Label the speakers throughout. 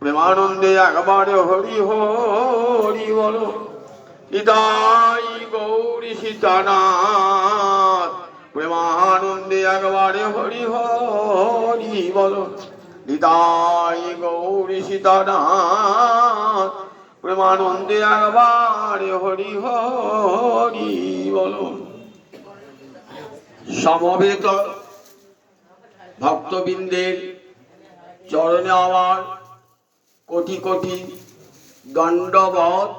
Speaker 1: প্রেমানন্দে একবারে হরি হরি বলো। নিতাই গৌরী সীতানাথ প্রেমানন্দে একবারে হরি হরি বলো। নিতাই গৌরী সীতানাথ প্রেমানন্দে একবারে হরি হরি বলো। সমবেত ভক্তবৃন্দের চরণে আমার কোটি কোটি দণ্ডবত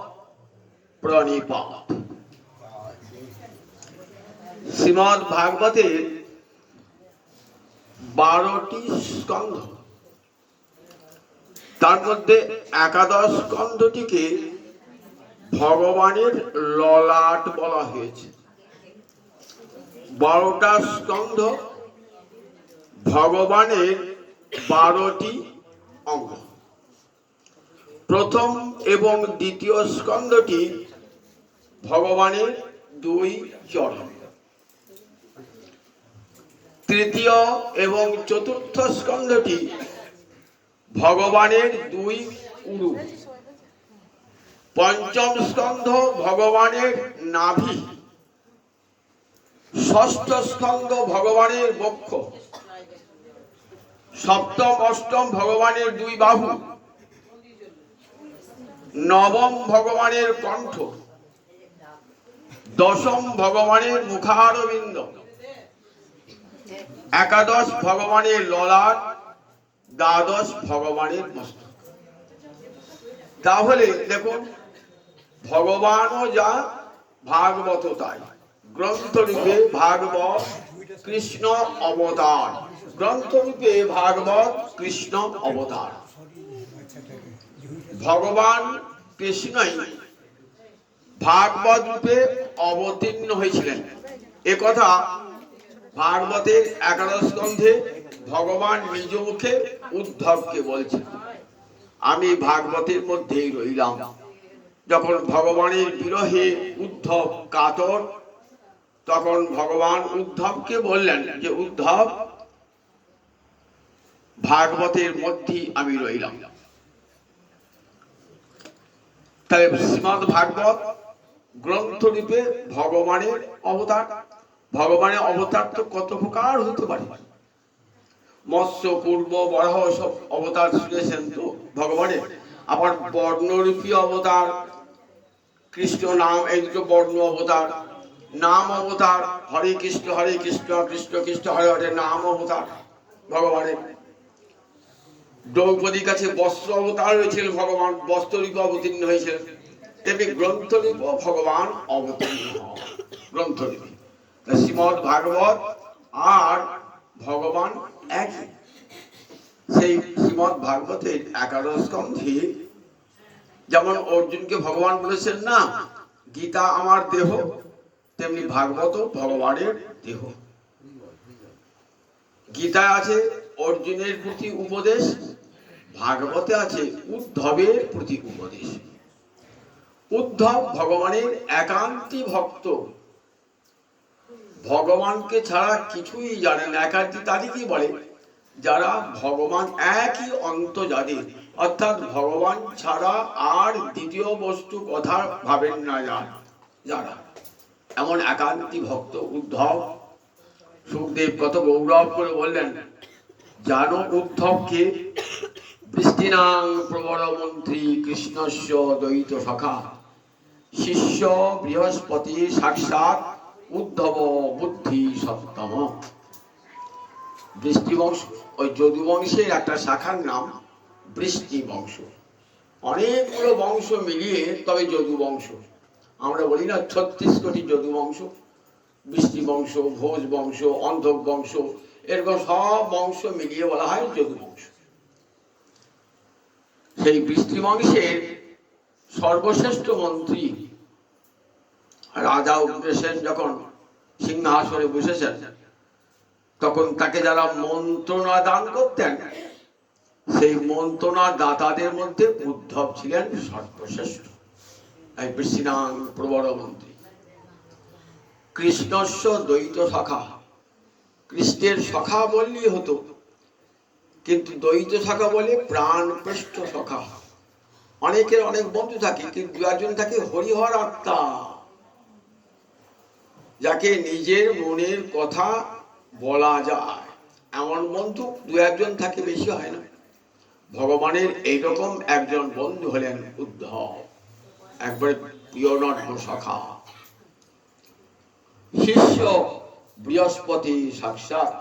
Speaker 1: প্রণিপাত। শ্রীমদ্ ভাগবতের 12টি স্কন্ধ, তার মধ্যে একাদশ স্কন্ধটিকে ভগবানের ললাট বলা হয়েছে। 12টা স্কন্ধ ভগবানের 12টি অঙ্গ। প্রথম এবং দ্বিতীয় স্কন্ধটি ভগবানের 2 চরণ। তৃতীয় এবং চতুর্থ স্কন্ধটি ভগবানের 2 উরু। পঞ্চম স্কন্ধ ভগবানের নাভি। ষষ্ঠ স্কন্ধ ভগবানের বক্ষ। সপ্তম অষ্টম ভগবানের 2 বাহু। নবম ভগবানের কণ্ঠ। দশম ভগবানের মুখারবিন্দ। একাদশ ভগবানের ললাট। দ্বাদশ ভগবানের মস্তক। তাহলে দেখুন, ভগবানও যা ভাগবত তাই। গ্রন্থরূপে ভাগবত কৃষ্ণ অবতার। গ্রন্থরূপে ভাগবত কৃষ্ণ অবতার। ভগবান কৃষ্ণই ভাগবত রূপে অবতীর্ণ হয়েছিলেন। একথা ভাগবতের 11 স্কন্ধে ভগবান নিজ মুখে উদ্ধবকে বলছেন। আমি ভাগবতের মধ্যেই রইলাম। যখন ভগবানের বিরহে উদ্ধব কাতর, তখন ভগবান উদ্ধবকে বললেন যে উদ্ধব, ভাগবতের মধ্যেই আমি রইলাম। তাই শ্রীমদ্ ভাগবত গ্রন্থরূপে ভগবানের অবতার। ভগবানের অবতার তো কত প্রকার হতে পারে। মৎস্য, পূর্ব, বরাহ সব অবতার শুনেছেন তো ভগবানের। আবার বর্ণরূপী অবতার, কৃষ্ণ নাম, এই দুটো বর্ণ অবতার। নাম অবতার, হরে কৃষ্ণ কৃষ্ণ কৃষ্ণ হরে হরে, নাম অবতার ভগবানের। দ্রৌপদীর কাছে বস্ত্র অবতার হয়েছিল ভগবান, বস্ত্ররূপে অবতীর্ণ হয়েছিলেন। তেমনি গ্রন্থরূপ ভগবান অবতীর্ণ হন গ্রন্থরূপে। শ্রীমদ্ ভাগবত আর ভগবান একই। সেই শ্রীমদ্ ভাগবতের 11 স্কন্ধে যেমন অর্জুনকে ভগবান বলেছেন না, গীতা আমার দেহ, তেমনি ভাগবত ভগবানের দেহ। গীতায় আছে অর্জুনের প্রতি উপদেশ, ভাগবতে আছে উদ্ধবের প্রতি উপদেশ। উদ্ধব ভগবানের একান্তী ভক্ত, ভগবানকে ছাড়া কিছুই জানে না। একান্তী তাদেরকেই বলে যারা ভগবান একই অন্ত যাদের, অর্থাৎ ভগবান ছাড়া আর দ্বিতীয় বস্তু কথা ভাবেন না যারা, এমন একান্তী ভক্ত উদ্ধব। সুখদেব কত গৌরব করে বললেন, জানো উদ্ধবকে বৃষ্টিনাং প্রবর মন্ত্রী কৃষ্ণস্য দ্বৈত সখা শিষ্য বৃহস্পতি সাক্ষাৎ উদ্ধব বুদ্ধি সপ্তম। বৃষ্টি বংশ, ওই যদু বংশের একটা শাখার নাম বৃষ্টি বংশ। অনেকগুলো বংশ মিলিয়ে তবে যদু বংশ। আমরা বলি না 36 কোটি যদু বংশ, বৃষ্টি বংশ, ভোজ বংশ, অন্ধক বংশ, এরকম সব বংশ মিলিয়ে বলা হয় যদু বংশ। সেই বৃষ্টি বংশের সর্বশ্রেষ্ঠ মন্ত্রী রাজা উগ্রসেন যখন সিংহাসনে বসেছেন, তখন তাকে যারা মন্ত্রণা দান করতেন, সেই মন্ত্রণা দাতাদের মধ্যে উদ্ধব ছিলেন সর্বশ্রেষ্ঠ। এই বৃষ্টিনাং প্রবর মন্ত্রী কৃষ্ণস্য দ্বৈত সখা, কৃষ্ণের সখা বললেই হতো। কিন্তু দ্বৈত শাখা বলে প্রাণ পৃষ্ঠ সখা। অনেকের অনেক বন্ধু থাকে, কিন্তু দু একজন থাকে হরিহর আত্মা, যাকে নিজের মনের কথা বলা যায় এমন বন্ধু দু একজন থাকে, বেশি হয় না। ভগবানের এইরকম একজন বন্ধু হলেন উদ্ধব, একবারে প্রিয়নট্য সখা। শিষ্য বৃহস্পতি সাক্ষাৎ,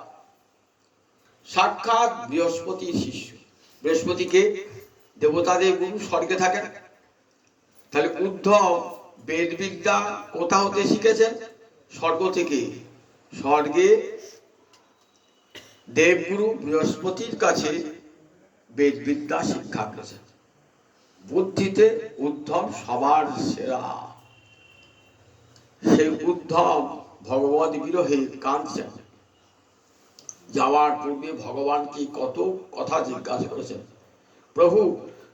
Speaker 1: সাক্ষাৎ বৃহস্পতির শিষ্য। বৃহস্পতিকে দেবতাদের গুরু, স্বর্গে থাকেন। তাহলে উদ্ধব বেদ বিদ্যা কোথা হতে শিখেছেন? স্বর্গ থেকে। স্বর্গে দেবগুরু বৃহস্পতির কাছে বেদ বিদ্যা শিক্ষা করেছেন। বুদ্ধিতে উদ্ধব সবার সেরা। সেই উদ্ধব ভগবত বিরহে কাঁদছেন। যাওয়ার পূর্বে ভগবানকে কত কথা জিজ্ঞাসা করেছেন। প্রভু,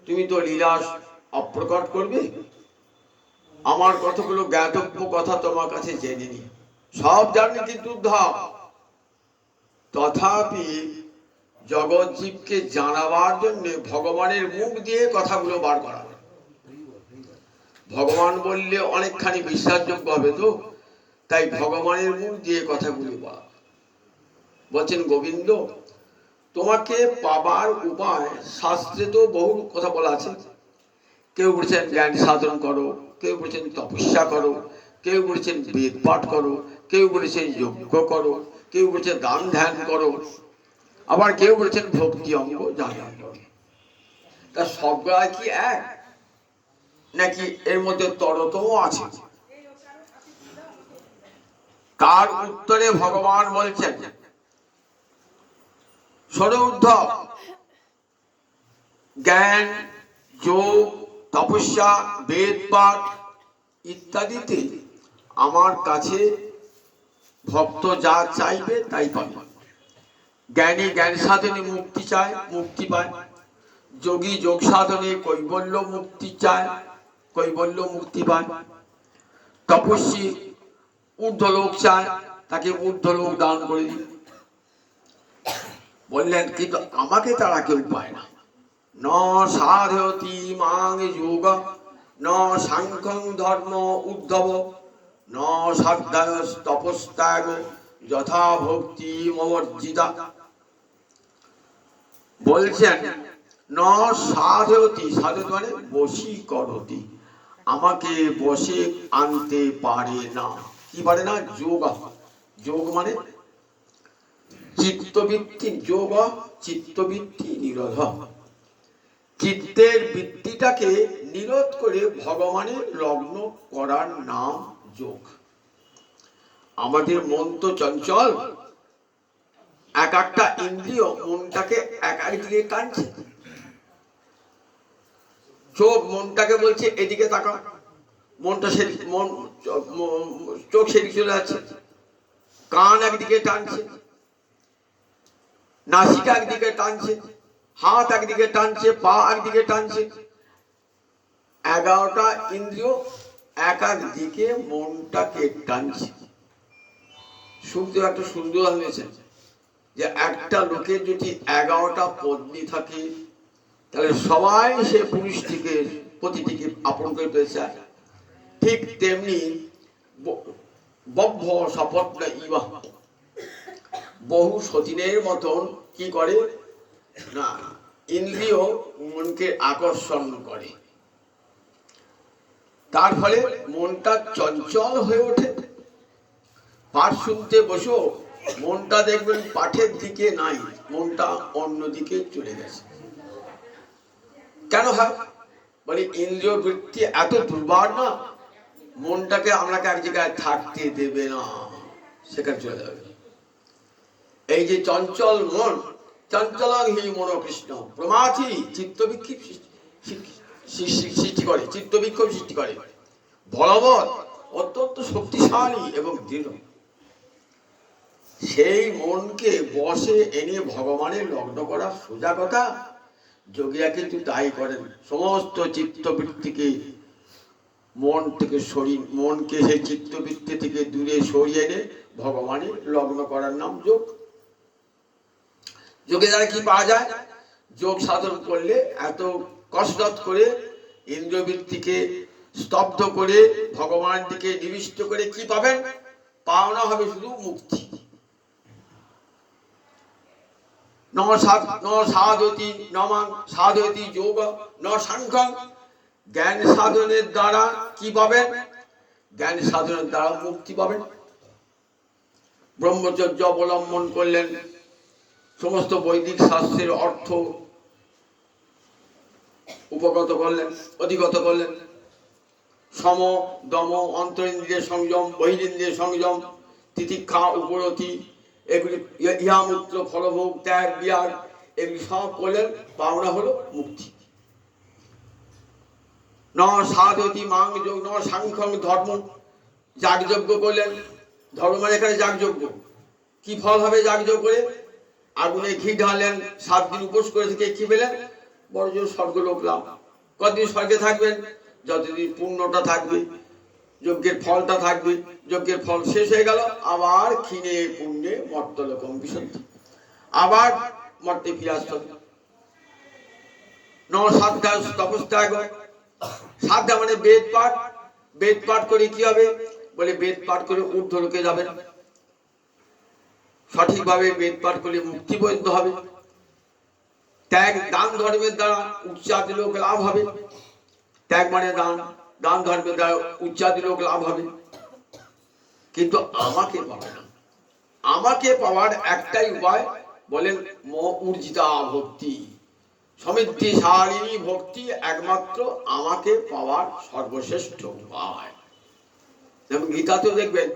Speaker 1: তুমি তো লীলা অপ্রকট করবে, আমার কতগুলো জ্ঞাতব্য কথা তোমার কাছে জেনে নি। সব জানি কিন্তু উদ্ধব, তথাপি জগৎ জীবকে জানাবার জন্য ভগবানের মুখ দিয়ে কথাগুলো বার করা। ভগবান বললে অনেকখানি বিশ্বাসযোগ্য হবে তো, তাই ভগবানের মুখ দিয়ে কথাগুলো বলা। বলছেন, গোবিন্দ, তোমাকে পাবার উপায় শাস্ত্রে তো বহু কথা বলা আছে। কেউ বলছেন জ্ঞান সাধন করো, কেউ বলছেন তপস্যা করো, কেউ বলছেন বেদ পাঠ করো, কেউ বলেছেন যজ্ঞ করো, কেউ বলছেন দান ধ্যান করো, আবার কেউ বলছেন ভক্তি অঙ্গ জানা করো। তা সবগুলা কি এক, নাকি এর মধ্যে তরতম আছে? তার উত্তরে ভগবান বলছেন, শোনো উদ্ধব, জ্ঞান, যোগ, তপস্যা, বেদ পাঠ ইত্যাদিতে আমার কাছে ভক্ত যা চাইবে তাই পাবে। জ্ঞানী জ্ঞান সাধনে মুক্তি চায়, মুক্তি পায়। যোগী যোগ সাধনে কৈবল্য মুক্তি চায়, কৈবল্য মুক্তি পায়। তপস্বী ঊর্ধ্বলোক চায়, তাকে ঊর্ধ্বলোক দান করে দিই। বললেন, কিন্তু আমাকে তারা কেউ পায় না। ন সাধয়তি মাং যোগ, ন সাংখ্যং ধর্ম উদ্ধব, ন সাধ্যায় তপস্ত্যাগ যথা ভক্তি মমর্জিতা। বলছেন, ন সাধয়তি, সাধয়তি মানে বশীকরতি, আমাকে বশে আনতে পারে না। কি পারে না? যোগ। যোগ মানে চিত্তবৃত্তি, যোগ চিত্তবৃত্তি নিরোধ। চিত্তের বৃত্তিটাকে নিরোধ করে ভগবানের লগ্ন করার নাম যোগ। আমাদের মন তো চঞ্চল, এক একটা ইন্দ্রিয় মনটাকে এক একদিকে টানছে। চোখ মনটাকে বলছে এদিকে তাকাও, মনটা চোখ সেদিকে চলে যাচ্ছে। কান একদিকে টানছে, নাসিকা একদিকে টানছে, হাত একদিকে টানছে, পা একদিকে টানছে। 11টা ইন্দ্রিয় এক এক দিকে মনটাকে টানছে। শুনতে একটা সুন্দর হয়েছে যে একটা লোকের যদি 11টা পত্নী থাকে, তাহলে সবাই সে পুরুষটিকে প্রতিটিকে আপন করে পেতে চায়। ঠিক তেমনি বভ্য সপত্ন ইবা, বহু সতীনের মতন কি করে না, ইন্দ্রিয় মনকে আকর্ষণ করে। তার ফলে মনটা চঞ্চল হয়ে ওঠে। পাঠ শুনতে বসো, মনটা দেখবেন পাঠের দিকে নাই, মনটা অন্যদিকে চলে গেছে। কেন হয়? বলে ইন্দ্রিয় বৃত্তি এত দুর্বার না, মনটাকে আপনাকে এক জায়গায় থাকতে দেবে না, সেখানে চলে যাবে। এই যে চঞ্চল মন, চঞ্চলাং হি মন কৃষ্ণ প্রমাথি, চিত্তবিক্ষোভ সৃষ্টি করে, চিত্তবিক্ষোভ সৃষ্টি করে। বলবৎ, অত্যন্ত শক্তিশালী এবং দৃঢ়। সেই মনকে বশে এনে ভগবানের লগ্ন করা সোজা কথা। যোগীরা কিন্তু তাই করেন। সমস্ত চিত্তবৃত্তিকে মন থেকে মনকে সেই চিত্তবৃত্তি থেকে দূরে সরিয়ে এনে ভগবানের লগ্ন করার নাম যোগ। যোগে দ্বারা কি পাওয়া যায়? যোগ সাধন করলে এত কসরত করে ইন্দ্রবৃত্তিকে স্তব্ধ করে ভগবান দিকে নিবিষ্ট করে কি পাবেন? পাওনা হবে শুধু মুক্তি। ন সাধয়তি নমাং সাধয়তি যোগ ন সাংখ্যং। জ্ঞান সাধনের দ্বারা কি পাবেন? জ্ঞান সাধনের দ্বারা মুক্তি পাবেন। ব্রহ্মচর্য অবলম্বন করলেন, সমস্ত বৈদিক শাস্ত্রের অর্থ উপগত করলেন, অধিগত করলেন। সম দম, অন্তরিন্দ্রিয় সংযম, বহিরিন্দ্রিয় সংযম, তিতিক্ষা, উপরতি, এগুলি ইহামূত্র, ফলভোগ, ত্যাগ, বিয়াগ, এগুলি সব করলেন। পাওনা হলো মুক্তি। ন সাধতি মাং যোগ ন সাংখ্যং ধর্ম। যাগযজ্ঞ করলেন। ধর্ম মানে এখানে যাগযজ্ঞ। কি ফল হবে যাগযজ্ঞ করে? আগুনে ঘি ঢালেন, 7 দিন উপোস করে থেকে কি পেলেন? বড় জোর স্বর্গলোক লাভ। কতদিন স্বর্গে থাকবেন? যতদিন পুণ্যটা থাকবে, যজ্ঞের ফলটা থাকবে। যজ্ঞের ফল শেষ হয়ে গেল, আবার ক্ষীণে পুণ্যে মর্তলোকম বিশন্তি, আবার মর্তে ফিরে আসতে হবে। ন সাধ্যায় তপস্যাগ। সাধ্যা মানে বেদ পাঠ। বেদ পাঠ করে কি হবে? বলে বেদ পাঠ করে ঊর্ধ্বলোকে যাবেন। সঠিকভাবে বেদ পাঠ করলে মুক্তি পর্যন্ত হবে। ত্যাগ, দান ধর্মের দ্বারা উচ্চাদি লোক লাভ হবে। ত্যাগ মানে দান, দান ধর্মের দ্বারা উচ্চাদি লোক লাভ হবে। কিন্তু আমাকে পাবে না। আমাকে পাওয়ার একটাই উপায়, বলেন ম ঊর্জিতা ভক্তি, সমৃদ্ধিশালিনী ভক্তি একমাত্র আমাকে পাওয়ার সর্বশ্রেষ্ঠ উপায়। যেমন গীতাতেও দেখবেন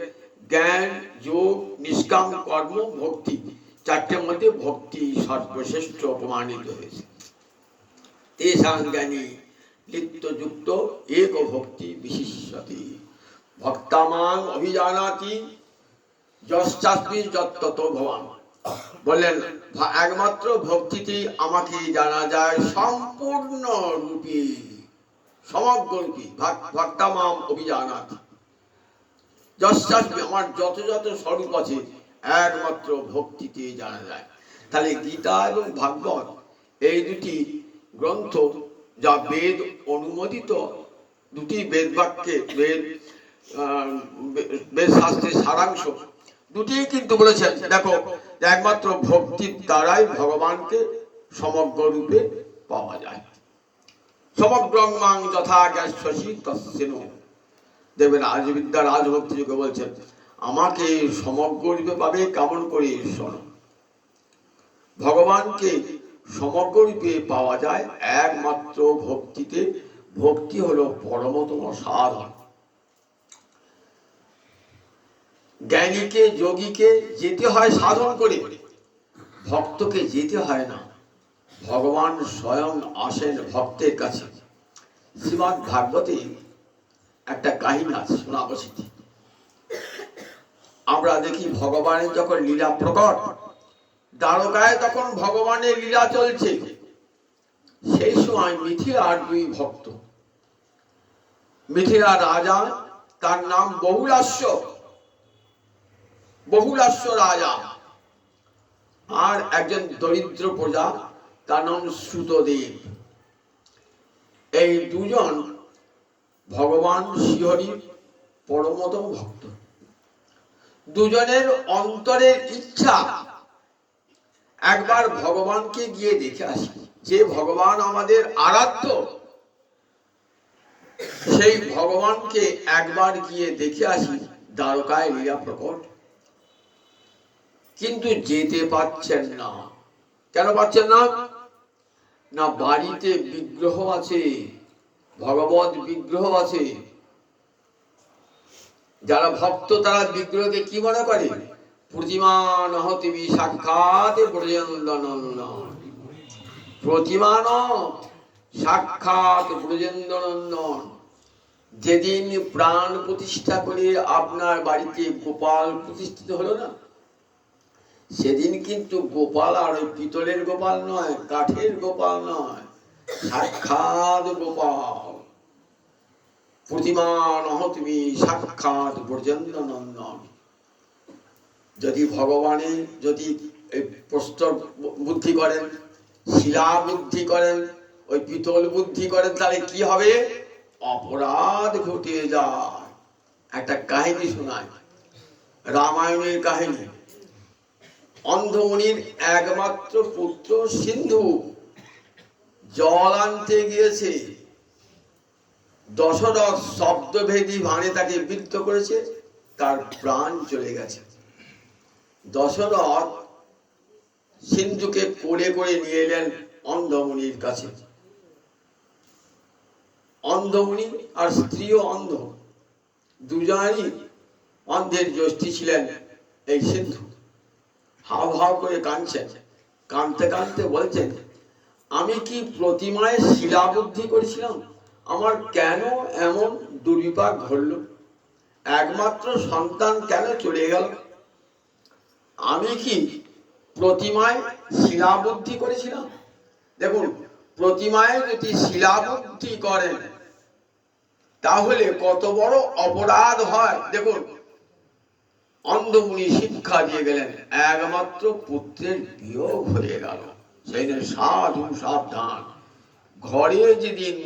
Speaker 1: জ্ঞান, যোগ, নিষ্কাম কর্ম, ভক্তি, চারটের মধ্যে ভক্তি সর্বশ্রেষ্ঠ অপমানিত হয়েছে। তেষাং জ্ঞানী নিত্যযুক্ত এক ভক্তি বিশিষ্যতি ভক্তামাং অভিজানাতি যশ্চাস্মি যত্তত ভবান। বললেন একমাত্র ভক্তিতে আমাকে জানা যায় সম্পূর্ণ রূপে, সমগ্র রূপে। ভক্তামাম অভিজানাতি যশ্চাস্মি, আমার যত যত স্বরূপ আছে একমাত্র ভক্তিতে জানা যায়। তাহলে গীতা এবং ভাগবত এই দুটি গ্রন্থ, যা বেদ অনুমোদিত দুটি বেদ বাক্যে, বেদ শাস্ত্রের সারাংশ, দুটি কিন্তু বলেছেন দেখো একমাত্র ভক্তির দ্বারাই ভগবানকে সমগ্র রূপে পাওয়া যায়। সমগ্রং মাং যথা জ্ঞাস্যসি তস্যেন। দেখবেন রাজবিদ্যা রাজভক্তি যুগে বলছেন আমাকে সমগ্র রূপে পাবে কেমন করে? শোনো, ভগবানকে সমগ্র রূপে পাওয়া যায় একমাত্র ভক্তিতে। ভক্তি হলো পরমতম সাধন। জ্ঞানীকে, যোগীকে যেতে হয় সাধন করে, ভক্তকে যেতে হয় না। ভগবান স্বয়ং আসেন ভক্তের কাছে। শ্রীমদ্ ভাগবতে একটা কাহিনী আছে, শোনাবো সেটি। আমরা দেখি ভগবানের যখন লীলা প্রকট, দ্বারকায় তখন ভগবানের লীলা চলছে, সেই সময় মিথিলার 2 ভক্ত, মিথিলা রাজা, তার নাম বহুলাস্য, বহুলাস্য রাজা, আর একজন দরিদ্র প্রজা, তার নাম সুতদেব। এই দুজন ভগবান শ্রীহরির পরমতম ভক্ত। দুজনের অন্তরের ইচ্ছা একবার ভগবানকে গিয়ে দেখে আসি। যে ভগবান আমাদের আরাধ্য, সেই ভগবানকে একবার গিয়ে দেখে আসি দ্বারকায় লীলা প্রকট। কিন্তু যেতে পারছেন না। কেন পারছেন না? না বাড়িতে বিগ্রহ আছে, ভগবত বিগ্রহ আছে। যারা ভক্ত তারা বিগ্রহকে কি মনে করে? প্রতিমা নহতিবি সাক্ষাৎ ব্রজেন্দ্রনন্দন। প্রতিমা সাক্ষাৎ ব্রজেন্দ্রনন্দন। যেদিন প্রাণ প্রতিষ্ঠা করে আপনার বাড়িতে গোপাল প্রতিষ্ঠিত হলো না, সেদিন কিন্তু গোপাল আর ওই পিতলের গোপাল নয়, কাঠের গোপাল নয়, সাক্ষাৎ গোপাল। প্রতিমা নহতিবি সাক্ষাৎ ব্রজেন্দ্রনন্দন। যদি ভগবানের, যদি এই প্রস্তর বুদ্ধি করেন, শিলা বুদ্ধি করেন, ওই পিতল বুদ্ধি করেন, তাহলে কি হবে? অপরাধ ঘটে যায়। একটা কাহিনী শোনায়, রামায়ণের কাহিনী। অন্ধমুনির একমাত্র পুত্র সিন্ধু জল আনতে গিয়েছে, দশরথ শব্দভেদী বাণে তাকে বিদ্ধ করেছে, তার প্রাণ চলে গেছে। দশরথ সিন্ধুকে কোলে করে নিয়ে এলেন অন্ধমুনির কাছে। অন্ধমুনি আর স্ত্রীও অন্ধ, দুজনই অন্ধের জ্যোষ্ঠী ছিলেন এই সিন্ধু। হাও হাও করে কাঁদছেন, কাঁদতে কাঁদতে বলছেন, আমি কি প্রতিমায় শিলা বুদ্ধি করেছিলাম? আমার কেন এমন দুর্বিপাক ঘটল? একমাত্র সন্তান কেন চলে গেল? আমি কি প্রতিমায় শিলা বুদ্ধি করেছিলাম? দেখুন, প্রতিমায় যদি শিলা বুদ্ধি করেন তাহলে কত বড় অপরাধ হয়। দেখুন, অন্ধমুনি শিক্ষা দিয়ে গেলেন, একমাত্র পুত্রের বিয়োগ হয়ে গেল, সেই জন্য সাধু সাবধান। ঘরে যেদিন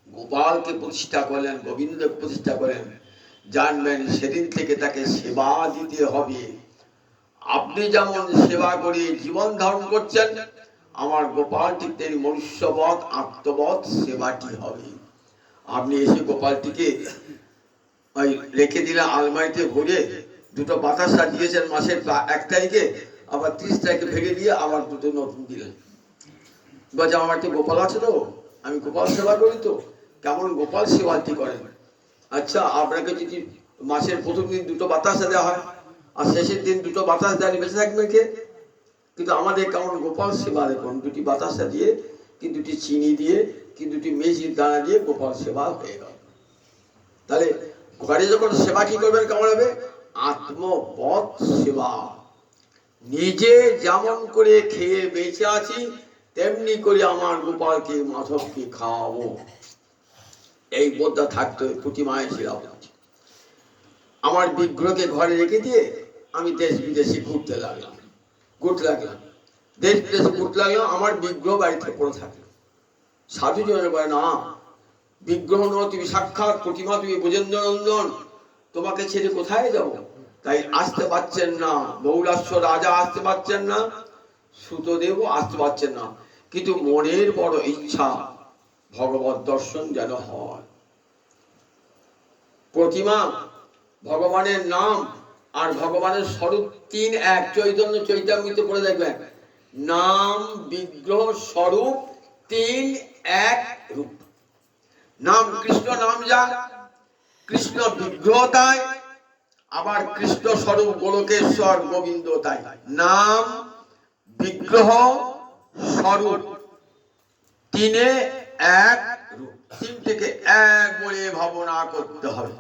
Speaker 1: গোপালকে প্রতিষ্ঠা করলেন, গোবিন্দকে প্রতিষ্ঠা করেন, জানবেন সেদিন থেকে তাকে সেবা দিতে হবে। আপনি যেমন সেবা করে জীবন ধারণ করছেন, আমার গোপালটি তেমনি মনুষ্যবৎ আত্মবৎ সেবাটি হবে। আপনি এসে গোপালটিকে ওই রেখে দিলেন আলমারিতে ভরে, দুটো বাতাসা দিয়েছেন মাসের 1 তারিখে, আবার 30 তারিখে ভেঙে দিয়ে আবার দুটো নতুন দিলেন। বলছে আমার একটা গোপাল আছে তো, আমি গোপাল সেবা করি তো। কেমন গোপাল সেবাটি করেন? আচ্ছা, আপনাকে যদি মাসের প্রথম দিন দুটো বাতাসা দেওয়া হয় আর শেষের দিন দুটো বাতাস দেওয়া, বেঁচে থাকবেন কে? কিন্তু আমাদের কেমন গোপাল সেবা দেখুন, দুটি বাতাসা দিয়ে কি দুটি চিনি দিয়ে কি দুটি মেজির দানা দিয়ে গোপাল সেবা হয়ে গেল। তাহলে ঘরে যখন সেবা কি করবেন, কেমন হবে? আত্মবৎ সেবা। নিজে যেমন করে খেয়ে বেঁচে আছি তেমনি করে আমার গোপালকে মাধবকে খাওয়াবো, এই বোধটা থাকতে প্রতিমায় শিলা বুদ্ধি। আমার বিগ্রহকে ঘরে রেখে দিয়ে আমি দেশ বিদেশে ঘুরতে লাগলাম, দেশ বিদেশে ঘুরতে লাগলাম, আমার বিগ্রহ বাড়িতে পড়ে থাকলো। সাধু জনের বলে, না, বিগ্রহ নয়, তুমি সাক্ষাৎ প্রতিমা, তুমি ব্রজেন্দ্র নন্দন, তোমাকে ছেড়ে কোথায় যাব? তাই আসতে পারছেন না, বহুলাস্য রাজা আসতে পারছেন না, সুতদেব আসতে পারছেন না, কিন্তু মনের বড় ইচ্ছা ভগবত দর্শন যেন হয়। প্রতিমা ভগবানের নাম আর ভগবানের স্বরূপ 3 এক। চৈতন্য চৈতামৃত পড়ে দেখবেন, নাম বিগ্রহ স্বরূপ 3 এক রূপ। নাম কৃষ্ণ, নাম যা কৃষ্ণ বিগ্রহ তাই, আবার কৃষ্ণ স্বরূপ গোলকেশ্বর গোবিন্দ তাই। নাম বিগ্রহ স্বরূপ 3 এক রূপ। 3 থেকে 1 বলে ভাবনা করতে হবে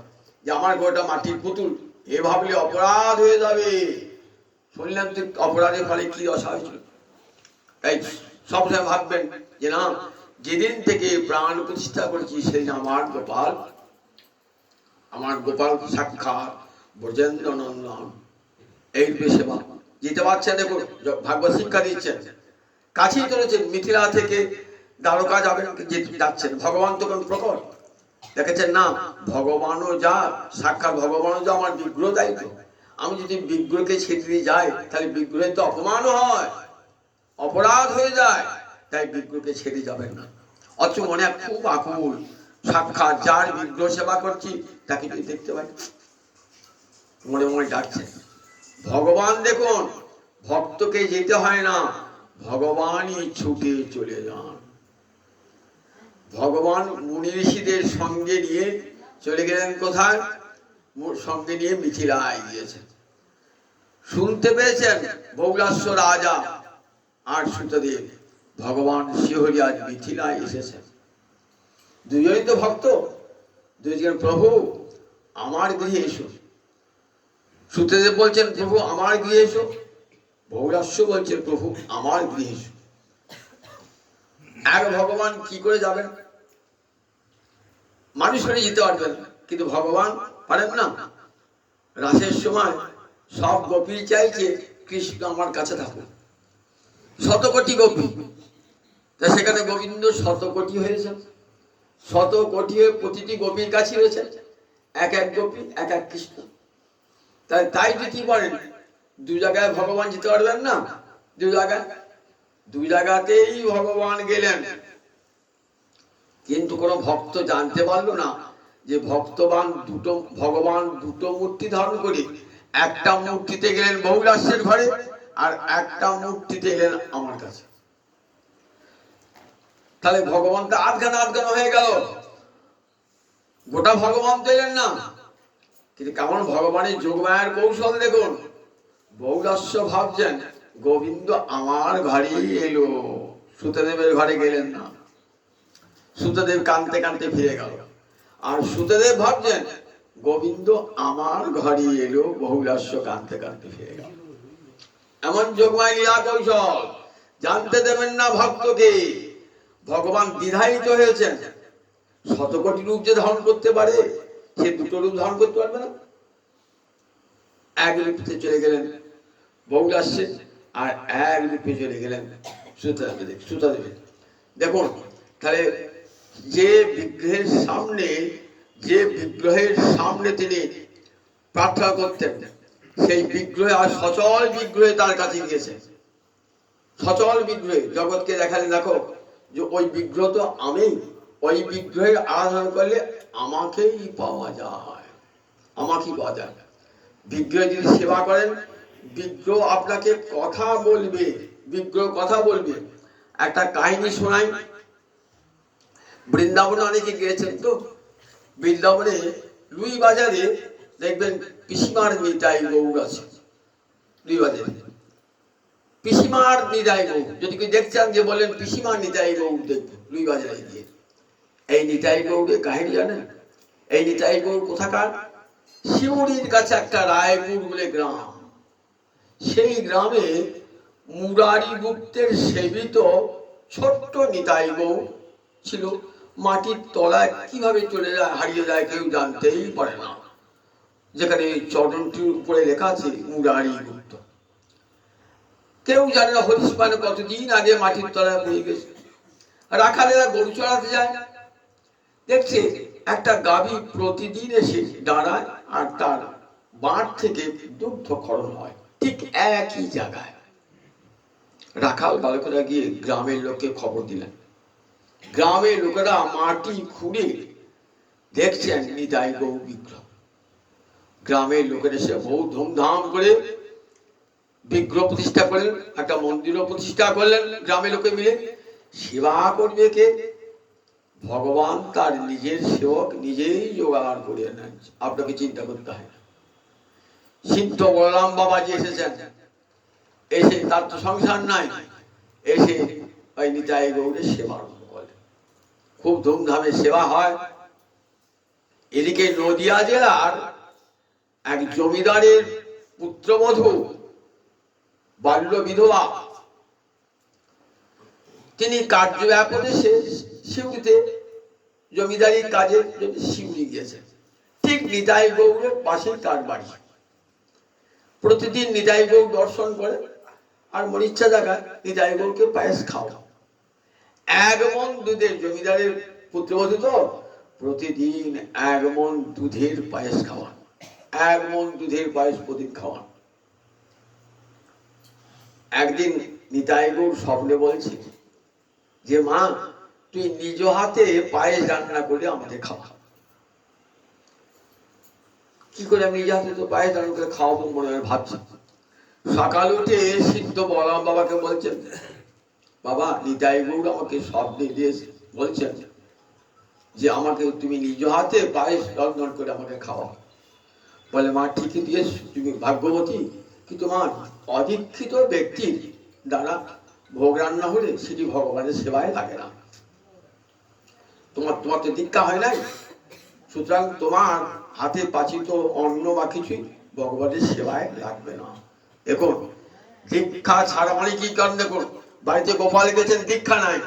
Speaker 1: যে আমার গোটা মাটির পুতুল, এ ভাবলে অপরাধ হয়ে যাবে। শুনলাম তো অপরাধের ফলে কি দশা হয়েছিল। তাই সবসময় ভাববেন যে না, যেদিন থেকে প্রাণ প্রতিষ্ঠা করেছি সেই আমার গোপাল সাক্ষাৎ ব্রজেন্দ্র নন্দন, এই সেবা যেতে পারছেন। দেখুন, ভাগবত শিক্ষা দিচ্ছেন, কাছেই চলেছেন, মিথিলা থেকে দ্বারকা যাচ্ছেন, ভগবান তখন প্রকট। দেখেছেন না, ভগবানও যা সাক্ষাৎ, ভগবানও যা আমার বিগ্রহ দায়িত্ব। আমি যদি বিগ্রহকে ছেড়ে দিয়ে যাই তাহলে বিগ্রহের তো অপমানও হয়, অপরাধ হয়ে যায়, তাই বিগ্রহকে ছেড়ে যাবেন না। অথচ মনে খুব আকুল, সাক্ষাৎ যার বিগ্রহ সেবা করছি তাকে যদি দেখতে পাই, মনে মনে ডাকছে ভগবান। দেখুন, ভক্তকে যেতে হয় না, ভগবানই ছুটে চলে যান। ভগবান মুনি ঋষিদের সঙ্গে নিয়ে চলে গেলেন কোথায়? সঙ্গে নিয়ে মিথিলায় গিয়েছেন। শুনতে পেয়েছেন বহুলাস্য রাজা আর সুতদেব, ভগবান শ্রীহরি আজ মিথিলায় এসেছেন। দুজনই তো ভক্ত, দুজন, প্রভু আমার গৃহে এসো। সুতদেব বলছেন, প্রভু আমার গৃহে এসো। বহুলাস্য বলছেন, প্রভু আমার গৃহে এসো। এক ভগবান কি করে যাবেন? মানুষ করে যেতে পারবেন, কিন্তু ভগবান পারেন না। রাসের সময় সব গোপী চাইছে কৃষ্ণ আমার কাছে থাকো। শতকোটি গোপী, তা সেখানে গোবিন্দ শতকোটি হয়েছে, শতকোটি হয়ে প্রতিটি গোপীর কাছে রয়েছে এক এক গোপী, এক এক কৃষ্ণ। তাই যদি বলেন দু জায়গায় ভগবান যেতে পারবেন না, দুই জায়গাতেই ভগবান গেলেন। কিন্তু কোন ভক্ত জানতে পারলো না যে ভগবান দুটো মূর্তি ধারণ করে একটা মূর্তিতে গেলেন বহুলাস্যের ঘরে, আর একটা মূর্তিতে গেলেন আমার কাছে। তাহলে ভগবান তো আধখানা হয়ে গেল, গোটা ভগবান তো এলেন না। কিন্তু কেমন ভগবানের যোগমায়ার কৌশল দেখুন। বহুলাস্য ভাবছেন গোবিন্দ আমার ঘরেই এলো, সুতদেবের ঘরে গেলেন না। সুতদেব কাঁদতে কাঁদতে ফিরে গেল। আর সুতদেব ভাবছেন গোবিন্দ আমার ঘরে এলো, বহুলাস্য কাঁদতে কাঁদতে ফিরে গেল। এমন যোগমায় লীলা কৌশল জানতে দেবেন না ভক্তকে। ভগবান দ্বিধায়িত হয়েছেন, শতকোটি রূপ যে ধারণ করতে পারে, সে দুটো রূপ ধারণ করতে পারবে না। এক রূপে চলে গেলেন বহুলাস্যে, আর এক রূপে চলে গেলেন সুতদেবে। দেখুন তাহলে যে বিগ্রহের সামনে তিনি প্রার্থনা করতেন, সেই বিগ্রহে আর সচল বিগ্রহে তার কাছে গিয়েছে। সচল বিগ্রহে জগৎকে দেখালেন, দেখো যে ওই বিগ্রহ তো আমি, ওই বিগ্রহের আরাধনা করলে আমাকেই পাওয়া যায়, আমাকেই পাওয়া যায়। বিগ্রহ যদি সেবা করেন, বিগ্রহ আপনাকে কথা বলবে, বিগ্রহ কথা বলবে। একটা কাহিনী শোনাই। বৃন্দাবনে অনেকে গিয়েছেন তো, বৃন্দাবনে লুই বাজারে দেখবেন পিসিমার নিতাই গৌর আছে। লুই বাজারে পিসিমার নিতাই গৌর, যদি কেউ দেখছেন যে বলেন পিসিমার নিতাই গৌর দেখবেন লুই বাজারে গিয়ে। এই নিতাই গৌরের কাহিনী জানেন? এই নিতাই গৌর কোথাকার? শিউরির কাছে একটা রায়পুর বলে গ্রাম, সেই গ্রামে মুরারি গুপ্তের সেবিত ছোট্ট নিতাই গৌর ছিল। মাটির তলায় কিভাবে চলে যায়, হারিয়ে যায়, কেউ জানতেই পারে না। যেখানে চরণটির উপরে লেখা আছে মুরারি গুপ্ত, কেউ জানে না হরিশ পানে কতদিন আগে মাটির তলায় পড়ে গেছে। রাখালেরা গরু চড়াতে যায়, দেখছে একটা গাভী প্রতিদিন এসে দাঁড়ায়, আর তার বাঁট থেকে দুগ্ধ ক্ষরণ হয় ঠিক একই জায়গায়। রাখাল বালকেরা গিয়ে গ্রামের লোককে খবর দিলেন। গ্রামের লোকেরা মাটি খুঁড়ে দেখছেন নিতাই গৌর বিগ্রহ। গ্রামের লোকেরা সে বহু ধুমধাম করে বিগ্রহ প্রতিষ্ঠা করলেন, একটা মন্দিরও প্রতিষ্ঠা করলেন। গ্রামের লোকে মিলে সেবা করবে কে? ভগবান তার নিজের সেবক নিজেই জোগাড় করে নেন, আপনাকে চিন্তা করতে হয়। সিদ্ধ বলরাম বাবাজি এসেছেন, এসে তার তো সংসার নাই, এসে ওই নিতাই গৌরের সেবা আরম্ভ করে। খুব ধুমধামে সেবা হয়। এদিকে নদিয়া জেলার এক জমিদারের পুত্রবধূ বাল্য বিধবা, তিনি কার্য ব্যাপনে শিউরিতে জমিদারির কাজে শিউরি গিয়েছেন। ঠিক নিতাই গৌরের পাশে তার বাড়ি। প্রতিদিন নিতাই গৌর দর্শন করে, আর মরিচ্ছা জায়গায় নিতাই গৌরকে পায়েস খাওয়া। এক মন দুধের, জমিদারের পুত্রবধূ তো, প্রতিদিন এক মন দুধের পায়েস খাওয়ান, এক মন দুধের পায়েস প্রতিদিন খাওয়ান। একদিন নিতাই গৌর স্বপ্নে বলছে যে মা, তুই নিজ হাতে পায়েস রান্না করে আমাদের খাওয়া। কি করে আমি নিজ হাতে তো পায়েস রান্না করে খাওয়াবো মনে হয় ভাবছি। সকাল উঠে সিদ্ধ বলরাম বাবাকে বলছেন, বাবা নিতাই গৌর আমাকে স্বপ্নে দিয়েছে, বলছেন যে আমাকে তুমি নিজ হাতে পায়েস রন্ধন করে আমাকে খাওয়া। বলে মা ঠিকই দিয়েছ, তুমি ভাগ্যবতী, কিন্তু মা অদীক্ষিত ব্যক্তির দ্বারা ভোগ রান্না হলে সেটি ভগবানের সেবায় লাগে না। তোমার তো দীক্ষা হয় নাই, সুতরাং তোমার হাতে পাচিত অন্ন বা কিছুই ভগবানের সেবায় লাগবে না। দেখুন দীক্ষা ছাড়া মানে কি কারণ, দেখুন বাড়িতে গোপাল গেছেন, দীক্ষা নাই,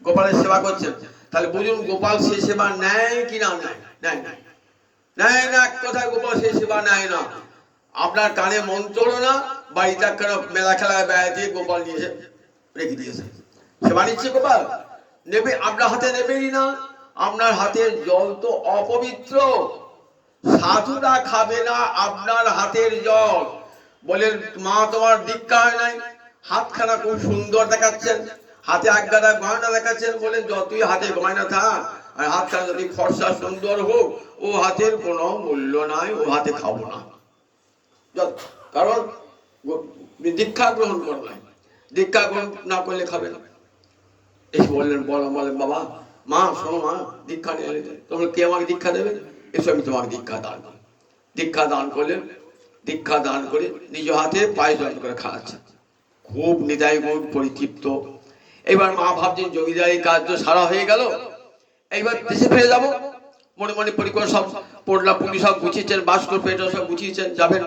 Speaker 1: গোপালের সেবা করছেন, তাহলে বুঝুন গোপাল সে সেবা নেয় কি না? নেয় না, এক কথায় গোপাল সে সেবা নেয় না। আপনার কানে মন্ত্র না, বাড়িতে একখানা মেলা খেলায় বেড়ায় দিয়ে গোপাল নিয়ে এসে রেখে দিয়েছে। সেবা নিচ্ছে গোপাল, নেবে আপনার হাতে নেবেই না। আপনার হাতের জল তো অপবিত্র, সাধুরা খাবে না আপনার হাতের জল। বলেন মা তোমার দীক্ষা হয় নাই, হাতখানা খুব সুন্দর দেখাচ্ছেন, হাতে একগাদা গয়না দেখাচ্ছেন, বলেন যতই হাতে গয়না থাক আর হাতখানা যদি ফর্সা সুন্দর হোক, ও হাতের কোনো মূল্য নাই, ও হাতে খাবো না। কারণ দীক্ষা গ্রহণ করো নাই, দীক্ষা গ্রহণ না করলে খাবে না। এসে বললেন বলেন বাবা, মা শোনো মা, দীক্ষা নিয়ে এলে তোমরা কে আমাকে দীক্ষা দেবে? এসো আমি তোমাকে দীক্ষা দান করি। দীক্ষা দান করলেন, দীক্ষা দান করে নিজ হাতে পায়ে জল করে খাওয়াচ্ছেন। খুব নিতাই গৌর পরিতৃপ্ত। এবার মা ভাবছেন জমিদারি কার্য সারা হয়ে গেল, এইবার দেশে ফিরে যাবো। মনে মনে পরিকর সব পড়লা পুলি সব গুছিয়েছেন, বাস্কর পেট সব গুছিয়েছেন, যাবেন।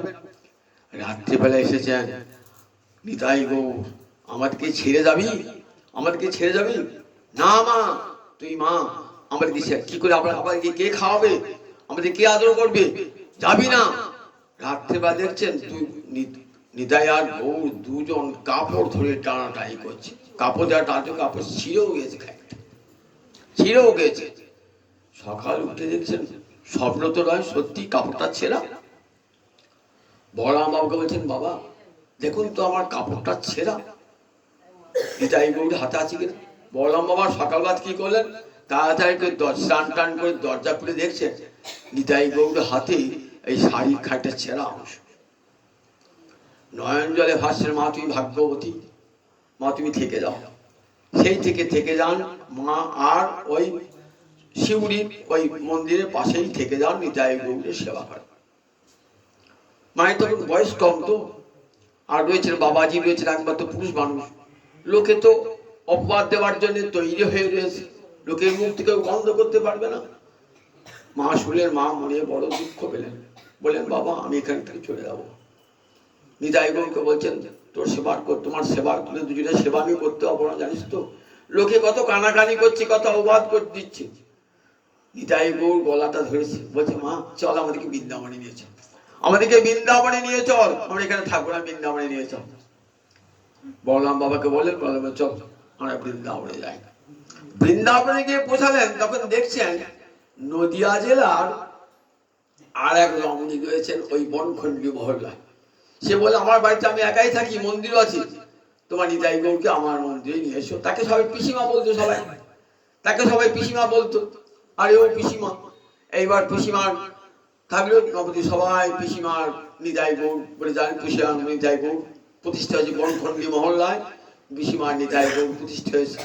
Speaker 1: রাত্রিবেলা এসেছেন, নিতাই গৌর আমাদেরকে ছেড়ে যাবি, আমাদেরকে ছেড়ে যাবি? না মা, তুই মা, আমাদের কি করে আমাদেরকে কে খাওয়াবে, আমাদের কে আদর করবে, যাবি না? রাত্রিবেলা দেখছেন তুই নিতাই আর গৌর দুজন কাপড় ধরে টানাটানি করছে, কাপড় দেওয়া টানতে কাপড় ছিঁড়েও গেছে, ছিঁড়েও গেছে। সকাল উঠে দেখছেন স্বপ্ন তো নয়, সত্যি কাপড়টা ছেঁড়া। বড়রাম বাবুকে বলছেন বাবা দেখুন তো আমার কাপড়টা ছেঁড়া। নিতাই গৌর হাতে আছে কিনা। বড়রাম বাবা সকালবাদ কি করলেন, তাড়াতাড়ি করে স্নান টান করে দরজা খুলে দেখছেন নিতাই গৌর হাতে এই শাড়ির খাটটা ছেঁড়া অংশ। নয়ন জলে ভাসছেন মা তুমি ভাগ্যবতী, মা তুমি থেকে যাও। সেই থেকে যান মা, আর ওই শিউরির ওই মন্দিরের পাশেই থেকে যান, নিতাই গৌরের সেবা করেন। মায়ের তখন বয়স কম তো, আর রয়েছেন বাবাজি, রয়েছেন একমাত্র পুরুষ মানুষ। লোকে তো অপবাদ দেওয়ার জন্য তৈরি হয়ে রয়েছে, লোকের মুখ থেকে বন্ধ করতে পারবে না। মা শুনলেন, মা মনে বড় দুঃখ পেলেন, বলেন বাবা আমি এখান থেকে চলে যাবো। নিতাই গৌরকে বলছেন তোর সেবা কর, তোমার সেবা, তুমি দুজনের সেবা আমি করতে পারবো না, জানিস তো লোকে কত কানাকানি করছে, কত অবাদ করে দিচ্ছে। নিতাই গৌর গলাটা ধরেছে, বলছে মা চল আমাদেরকে বৃন্দাবনে নিয়ে চল, আমাদেরকে বৃন্দাবনে নিয়ে চল, আমরা এখানে থাকবো না, বৃন্দাবনে নিয়ে চল। বলরাম বাবাকে বললেন, বললাম চল আমরা বৃন্দাবনে যাই। বৃন্দাবনে গিয়ে পৌঁছালেন, তখন দেখছেন নদিয়া জেলার আর এক রমণী রয়েছেন ওই বনখণ্ডী মহল্লায়। সে বলে আমার বাড়িতে আমি একাই থাকি, মন্দির আছে, তোমার নিতাই গৌরকে আমার মন্দিরে নিয়ে এসো। তাকে সবাই পিসিমা বলতো, তাকে সবাই পিসিমা বলতো, আরে ও পিসিমা। এইবার পিসিমার থাকলেও নবতী সবাই পিসিমার নিতাই গৌর বলে জানেন, পিসিমার নিতাই গৌর প্রতিষ্ঠা হয়েছে বনখণ্ডী মহল্লায়, পিসিমার নিতাই গৌর প্রতিষ্ঠা হয়েছে।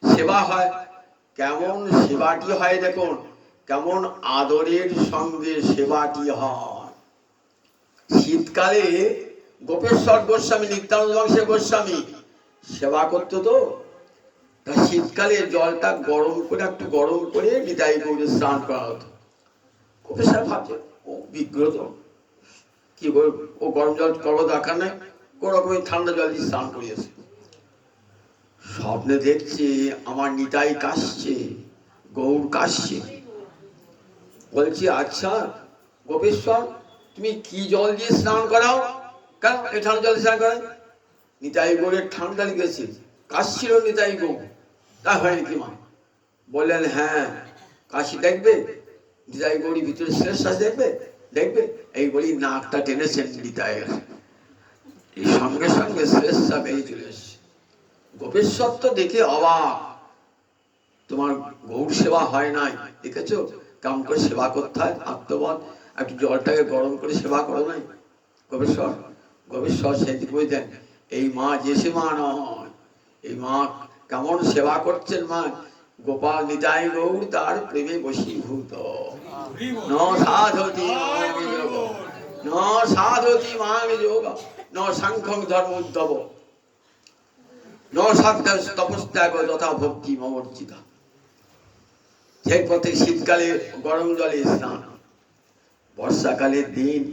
Speaker 1: সেবা হয়, কেমন সেবাটি হয় দেখুন, কেমন আদরের সঙ্গে সেবাটি হয়। শীতকালে গোপেশ্বর গোস্বামী, নিত্যানন্দ বংশে গোস্বামী সেবা করতো তো, তা শীতকালে জলটা গরম করে, একটু গরম করে নিতাই গৌরে স্নান করা হতো। গোপেশ্বর ভাবছে ও বিগ্রহ তো কি করে, ও গরম জল করবো দরকার নাই, কোন রকমের ঠান্ডা জল দিয়ে স্নান করিয়েছে। স্বপ্নে দেখছে আমার নিতাই কাশছে, গৌর কাশছে। বলছি আচ্ছা গোপেশ্বর তুমি কি জল দিয়ে স্নান করাও, কেন এই ঠান্ডা জল স্নান করাই? নিতাই গৌরের ঠান্ডা লেগেছে, কাশছিল নিতাই গৌর। তা হয় নাকি মা? বললেন হ্যাঁ কাশি দেখবে, নিতাই গৌরী ভিতরে শ্রেষ্ঠা দেখবে, দেখবে। এই বলি নাকটা টেনেছেন নিতাই, এই সঙ্গে সঙ্গে শ্রেষ্ঠা বেরিয়ে চলে এসছে। গোপেশ্বর তো দেখে অবাক, তোমার গৌর সেবা হয় নাই, দেখেছো কেমন করে সেবা করতে হয়, আত্মবাদ, একটু জলটাকে গরম করে সেবা করো নাই। গোপেশ্বর সেদিকে বুঝলেন এই মা যে সে মা নয়, এই মা কেমন সেবা করছেন মা। গোপাল নিতাই গৌর তার প্রেমে বশীভূত, ন সাধতি মাং যোগ, ন সাংখ্যং ধর্ম উদ্ধব, ন সাধ্য তপস্যাগ যথা ভক্তি মমর্জিতা। এরপর থেকে শীতকালে গরম জলে স্নান। বর্ষাকালের দিন,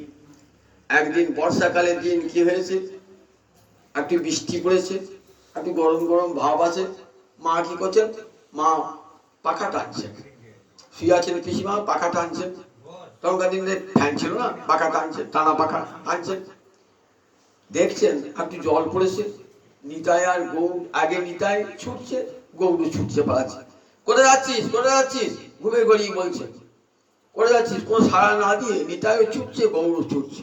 Speaker 1: একদিন বর্ষাকালের দিন কি হয়েছে, একটু বৃষ্টি পড়েছে, একটু গরম গরম ভাব আছে। মা কি করছেন, মা পাখা টানছেন, শুয়ে আছেন পিসিমা, পাখা টানছেন। তখনকার দিনে ফ্যান ছিল না, পাখা টানছেন, টানা পাখা টানছেন। দেখছেন একটু জল পড়েছে, নিতাই আর গৌর, আগে নিতাই ছুটছে, গৌর ছুটছে পালাচ্ছে। কোথায় যাচ্ছিস, কোথায় যাচ্ছিস, ঘুমে গড়িয়ে বলছে, করে যাচ্ছিস। কোনো সাড়া না দিয়ে নিতাইও ছুটছে, গৌর ছুটছে।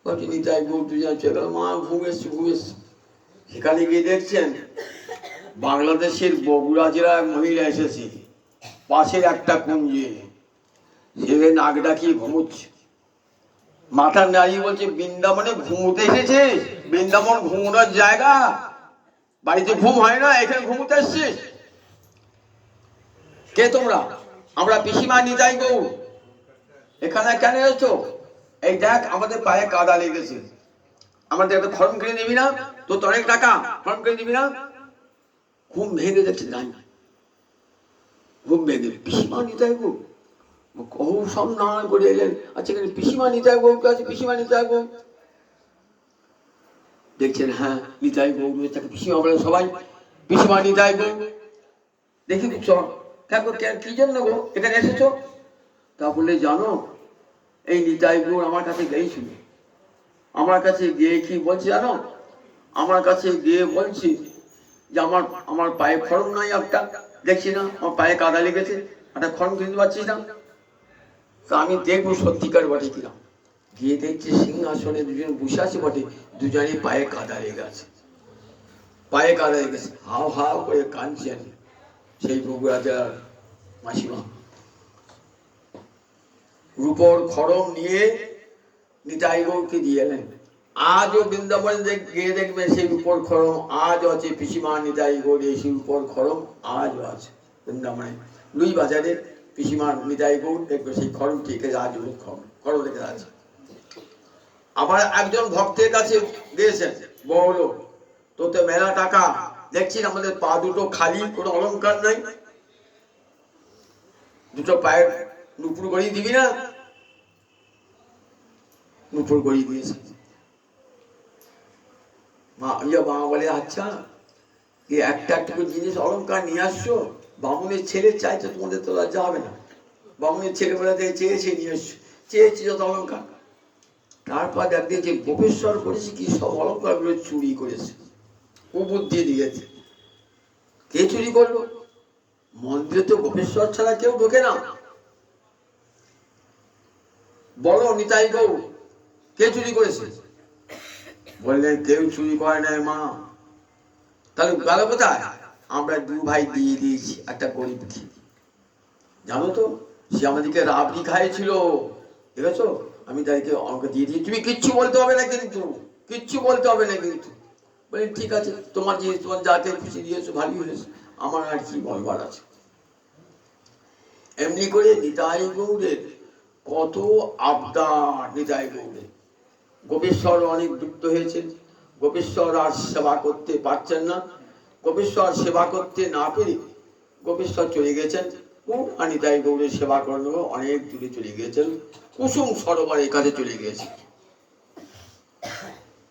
Speaker 1: বলছে নিতাই গৌর দুজন চলে গেল, মা ঘুম এসছে, ঘুম এসছে। সেখানে গিয়ে দেখছেন বাংলাদেশের বগুড়া জেলার মহিলা এসেছে, পাশের একটা কুঞ্জে সেখানে নাক ডাকিয়ে ঘুমোচ্ছে। মাথা নাড়িয়ে বলছে, বৃন্দাবনে ঘুমোতে এসেছে? বৃন্দাবন ঘুমোনোর জায়গা? বাড়িতে ঘুম হয় না, এখানে ঘুমোতে এসছিস? কে তোমরা? আমরা পিসিমা নিতাই গৌর। এখানে কেন এসেছো? এই দেখ আমাদের পায়ে কাদা লেগেছে, আমাদের একটা খরম কিনে দিবি না? তোর তো অনেক টাকা, খরম কিনে দিবি না? ঘুম ভেঙে যাচ্ছে, নাই ঘুম ভেঙে পিসিমা নিতাই গৌর বহু সম্মান করে এলেন। আচ্ছা এখানে পিসিমা নিতাই গৌর আছে, পিসিমা নিতাই গৌর। দেখছেন হ্যাঁ নিতাই গৌর, তাকে পিসিমা বলেন সবাই, পিসিমা নিতাই গৌর। দেখি কি জন্য গো এখানে এসেছো? তা বলে জানো, এই নিতাই গৌর আমার কাছে গিয়েছিল, আমার কাছে গিয়ে কি বলছে জানো? আমার কাছে গিয়ে বলছি যে আমার আমার পায়ে খড়ম নাই একটা, দেখছি না আমার পায়ে কাদা লেগেছে, একটা খড়ম কিনতে পারছিস না। তা আমি দেখবো সত্যিকার বটে কিনা। গিয়ে দেখছি সিংহাসনে দুজন বসে আছে বটে, দুজনই পায়ে কাদা লেগে আছে, পায়ে কাদা লেগেছে, হাও হাও করে কাঁদছেন সেই বগুড়া জেলার মাসিমা। রূপর খড়ম নিয়ে নিতাই গৌরকে দিয়ে এলেন। আজও বৃন্দাবনে গিয়ে দেখবে সেই রূপর খড়ম আজও আছে, পিসিমা নিতাই গৌর সেই রূপর খড়ম আজও আছে বৃন্দাবনে। লুই বাজারে পিসিমা নিতাই গৌর দেখবে সেই খড়ম থেকে আজ খড়ম রেখে আছে। আবার একজন ভক্তের কাছে দিয়েছেন, বড় তোতে মেলা টাকা, দেখছি আমাদের পা দুটো খালি, কোনো অলংকার নাই, দুটো পায়ের নুপুর গড়িয়ে দিবি না? নুপুর গড়িয়ে দিয়েছে। মা বলে আচ্ছা এই একটা একটা জিনিস অলংকার নিয়ে আসছো, বামুনের ছেলে চাইছে, তোমাদের তো লজ্জা হবে না? বামুনের ছেলে বলে চেয়েছে নিয়ে এসছো, চেয়েছি যত অলংকার। তারপর দেখতে যে গোপেশ্বর করেছে কি সব অলংকার গুলো চুরি করেছে, কুবুদ্ধি দিয়েছে। কে চুরি করলো? মন্দিরে তো গোপেশ্বর ছাড়া কেউ ঢোকে না। বলো নিতাই গৌর কে চুরি করেছে? বললেন কেউ চুরি করে নাই মা। তাহলে গেল কোথায়? আমরা দু ভাই দিয়ে দিয়েছি একটা গরিবকে, জানো তো সে আমাদেরকে রাবড়ি খাইয়েছিল, ঠিক আছে? আমি তাদেরকে আমাকে দিয়ে দিই, তুমি কিচ্ছু বলতে হবে না কিন্তু, কিচ্ছু বলতে হবে না কিন্তু। বলি ঠিক আছে, তোমার জিনিস তোমার যাকে খুশি দিয়েছো ভালোই হয়েছে, আমার আর কি বলবার আছে। এমনি করে নিতাই গৌরের কত আবদার। নিতাই গৌরের গোপেশ্বর অনেক যুক্ত হয়েছে, গোপেশ্বর আর সেবা করতে পারছেন না। গোপেশ্বর সেবা করতে না পেরে গোপেশ্বর চলে গেছেন আর নিতাই গৌরের সেবা করানো অনেক দূরে চলে গিয়েছেন, কুসুম সরোবরের কাছে চলে গিয়েছে।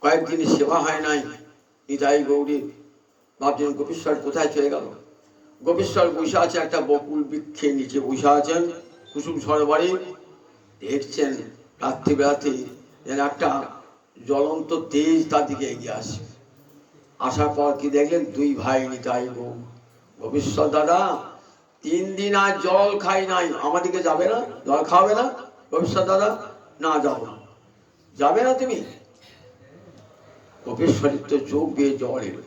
Speaker 1: কয়েকদিন সেবা হয় নাই নিতাই গৌরীর, ভাবছেন গোপেশ্বর কোথায় চলে গেল। গোপেশ্বর বসে আছে একটা বকুল বৃক্ষের নিচে বসে আছেন কুসুম সরোবরে। দেখছেন রাত্রিবেলাতে যেন একটা জ্বলন্ত তেজ তার দিকে এগিয়ে আসে। আসার পর কি দেখলেন? দুই ভাই নিতাই গৌর। গোপেশ্বর দাদা 3 দিন আর জল খাই নাই, আমার দিকে যাবে না? জল খাওয়াবে না? গোপেশ্বর দাদা না যাবো না। যাবে না তুমি? গোপেশ্বরের তো চোখ বেয়ে জল এলো।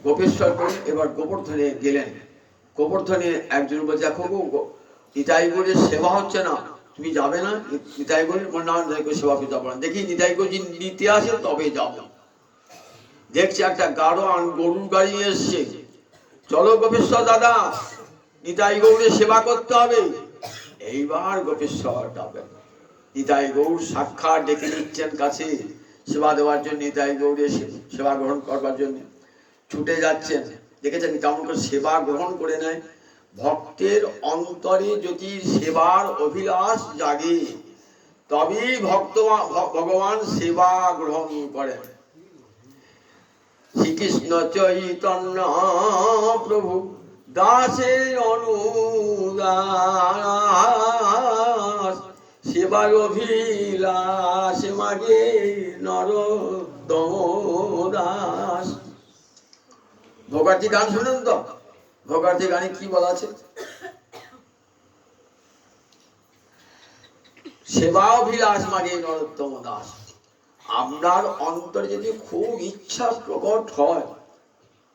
Speaker 1: গোপেশ্বর এবার গোবর্ধনে গেলেন। গোবর্ধনে একজন বলছে দেখো গো নিতাই গৌরের সেবা হচ্ছে না, তুমি যাবে না? নিতাই গৌরের না, নিতাই গৌরের সেবা করতে পারো না। দেখি নিতাই গৌর যদি নিতে আসে তবে যাবো। দেখছি একটা গরুর গাড়ি এসছে, চলো গোপেশ্বর দাদা নিতাই গৌরের সেবা করতে হবে। এইবার গোপেশ্বর যাবেন, নিতাই গৌর সাক্ষাৎ ডেকে নিচ্ছেন কাছে সেবা দেওয়ার জন্য। নিতাই গৌরের সেবা গ্রহণ করবার জন্য ছুটে যাচ্ছেন। দেখেছেন কেমন করে সেবা গ্রহণ করে নেয়। ভক্তের অন্তরে যদি সেবার অভিলাষ জাগে তবেই ভগবান সেবা গ্রহণ করেন। শ্রীকৃষ্ণ চৈতন্য প্রভু দাসে অনুদাস সেবার অভিলাষ মাগে নরোত্তম দাস। ভোগার্থী গান শুনেন তো? ভোগার্থী গানে কি বলা আছে? সেবা অভিলাষ মাগে নরোত্তম দাস। আপনার অন্তরে যদি খুব ইচ্ছা প্রকট হয়,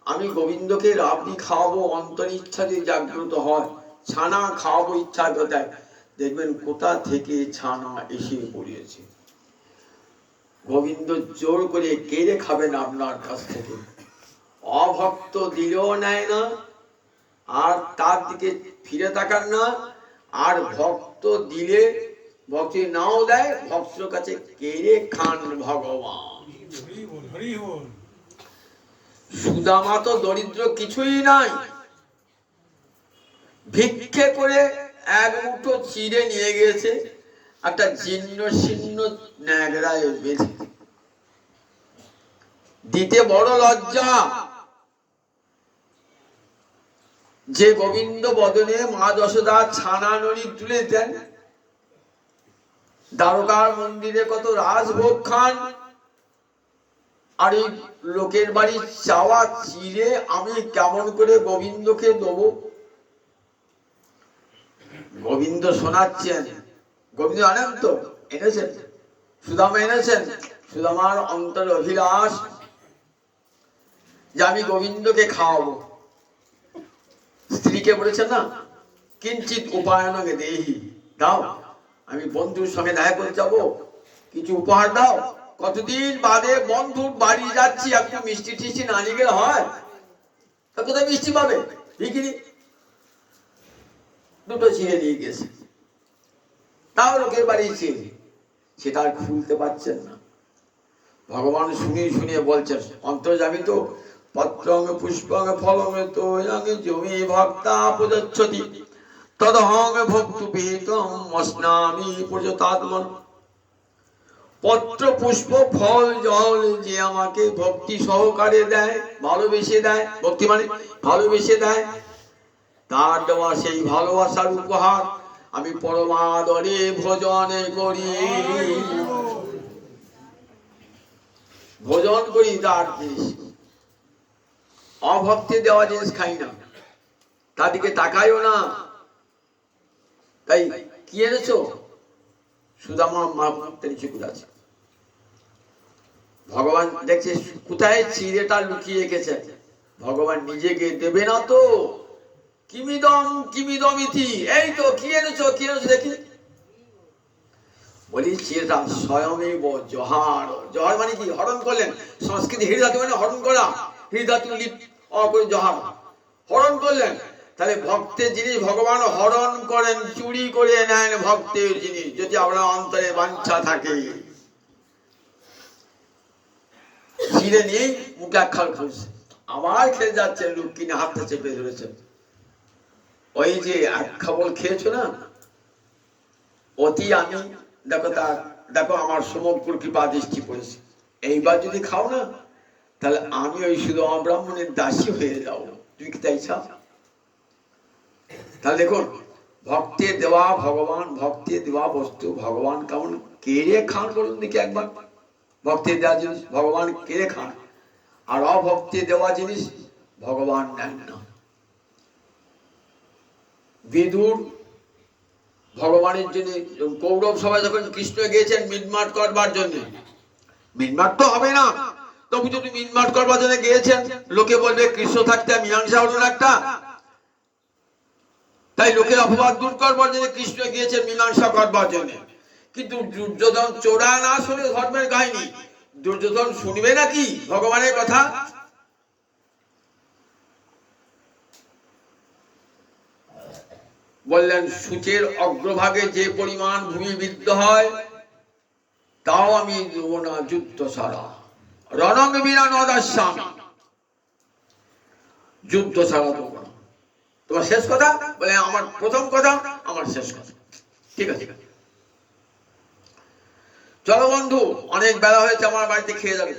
Speaker 1: আমি গোবিন্দকে রাবড়ি খাওয়াবো, অন্তর ইচ্ছা যদি জাগ্রত হয়, ছানা খাওয়াবো ইচ্ছা কোথায়, দেখবেন কোথা থেকে ছানা এসে পড়িয়েছে। গোবিন্দ জোর করে কেড়ে খাবেন আপনার কাছ থেকে। অভক্ত দিলেও নেয় না, আর তার দিকে ফিরে তাকান না, আর ভক্ত দিলে ভক্তি নাও দেয়, ভক্তের কাছে কেড়ে খান ভগবান। সুদামা তো দরিদ্র কিছুই নাই, ভিক্ষে করে এক মুঠো চিড়ে নিয়ে গিয়েছে একটা জীর্ণ শীর্ণ ন্যাগড়ায় বেঁধে। দিতে বড় লজ্জা যে গোবিন্দ বদনে মা যশোদা ছানা নড়ি তুলে দেন, দ্বারকার মন্দিরে কত রাজভোগ খান, আর এই লোকের বাড়ি চাওয়া চিড়ে আমি কেমন করে গোবিন্দকে দেবো? গোবিন্দ শোনাচ্ছেন, গোবিন্দ আনেন তো, এনেছেন, সুদামা এনেছেন। সুদামার অন্তর অভিলাষ যে আমি গোবিন্দকে খাওয়াবো। স্ত্রীকে বলেছেন না, কিঞ্চিত উপায়নকে দেহি, দাও, আমি বন্ধুর সঙ্গে দেখা করে যাবো, কিছু উপহার দাও। কতদিন বাদে বন্ধুর বাড়ি যাচ্ছি, একটু মিষ্টি টিষ্টি না নিয়ে গেলে হয়? তা কোথায় মিষ্টি পাবে? ভিখিরি দুটো ছিঁড়ে নিয়ে গেছে, তাও লোকের বাড়ি ছিঁড়ে, সেটা আর খুলতে পারছেন না। ভগবান শুনিয়ে শুনিয়ে বলছেন, অন্তর্যামী তো, পত্রং পুষ্পং ফলং তো জমি ভক্তা প্রযচ্ছতি তদহং ভক্তু বিহিতং মস্নামি প্রযতাত্মন। পত্র পুষ্প ফল জল যে আমাকে ভক্তি সহকারে দেয়, ভালোবেসে দেয়, ভক্তি মানে ভালোবেসে দেয়, তার দেওয়া সেই ভালোবাসার উপহার আমি পরমাদরে ভোজন করি, ভোজন করি তার জিনিস। অভক্তি দেওয়া জিনিস খাই না, তাদেরকে তাকাইও না। তাই কি এনেছো? সুদামা মা চুকুর আছে। ভগবান দেখছে কোথায় চিড়েটা লুকিয়ে রেখেছে, ভগবান নিজেকে দেবে না তো। কিমিদম কিমিদম ইতি, এই তো কি এনেছো, কি এনেছো দেখি। বলি চিড়েটা স্বয়মেব জহার। জহার মানে কি? হরণ করলেন। সংস্কৃতি হৃদাতু মানে হরণ করা, হৃদাতু লিপ করে জহার, হরণ করলেন। তাহলে ভক্তের জিনিস ভগবান হরণ করেন, চুরি করে নেন ভক্তের জিনিস, যদি আপনার অন্তরে বাঞ্ছা থাকে। চিড়ে নিয়ে মুখে আখাল খুলছে, আবার খেয়ে যাচ্ছে, লোক কিনে হাতটা চেপে ধরেছে। ওই যে এক খাবল খেয়েছো না, অতি আমি দেখো, তার দেখো আমার সমগ্র কৃপা দৃষ্টি পড়েছে, এইবার যদি খাও না, তাহলে আমি ওই শুধু অব্রাহ্মণের দাসী হয়ে যাও। তুমি কি তাই চাও? তাহলে দেখুন, ভক্তের দেওয়া ভগবান, ভক্তের দেওয়া বস্তু ভগবান কেমন কেড়ে খান বলুন দেখি একবার। ভক্তের দেওয়া জিনিস ভগবান কেড়ে খান, আর অভক্তের দেওয়া জিনিস ভগবান নেন না। বিদুর ভগবানের জন্য কৌরব সভায় যখন কৃষ্ণ গিয়েছেন মিটমাট করবার জন্য, মিটমাট তো হবে না, তবু যদি মিটমাট করবার জন্য গিয়েছেন, লোকে বলবে কৃষ্ণ থাকতে মীমাংসা হলো না একটা। তাই লোকের অপবাদ দূর করবার জন্য কৃষ্ণ গিয়েছেন মীমাংসা করবার জন্য। কিন্তু দুর্যোধন চোরা না শুনে ধর্মের কাহিনী, দুর্যোধন শুনবে নাকি ভগবানের কথা? বললেন সূচের অগ্রভাগে যে পরিমাণ ভূমি বিদ্ধ হয়, তাও আমি দেব না যুদ্ধ ছাড়া। রণং বীরা নদাস্যামি, যুদ্ধ ছাড়া দেবো না। তোমার শেষ কথা? বলে আমার প্রথম কথা, আমার শেষ কথা। ঠিক আছে, চলো বন্ধু, অনেক বেলা হয়েছে, আমার বাড়িতে খেয়ে যাবে।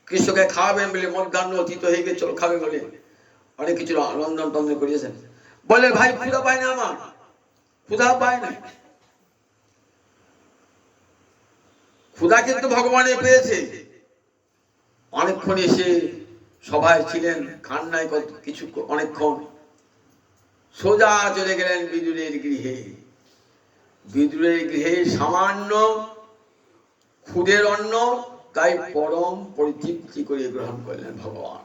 Speaker 1: কৃষ্ণকে খাওয়াবেন বলে মধ্যাহ্ন অতীত হয়ে গেছে, চলো খাবে বলে অনেক কিছু রন্ধন টন্ধন করিয়েছেন। বলে ভাই ক্ষুধা পায় না, আমার ক্ষুধা পায় না। ক্ষুধা কিন্তু ভগবানে পেয়েছে। অনেকক্ষণ এসে সভায় ছিলেন, খান নাই কিছু অনেকক্ষণ, সোজা চলে গেলেন বিদুরের গৃহে। বিদুরের গৃহে সামান্য ক্ষুদের অন্ন, তাই পরম পরিতৃপ্তি করে গ্রহণ করলেন ভগবান।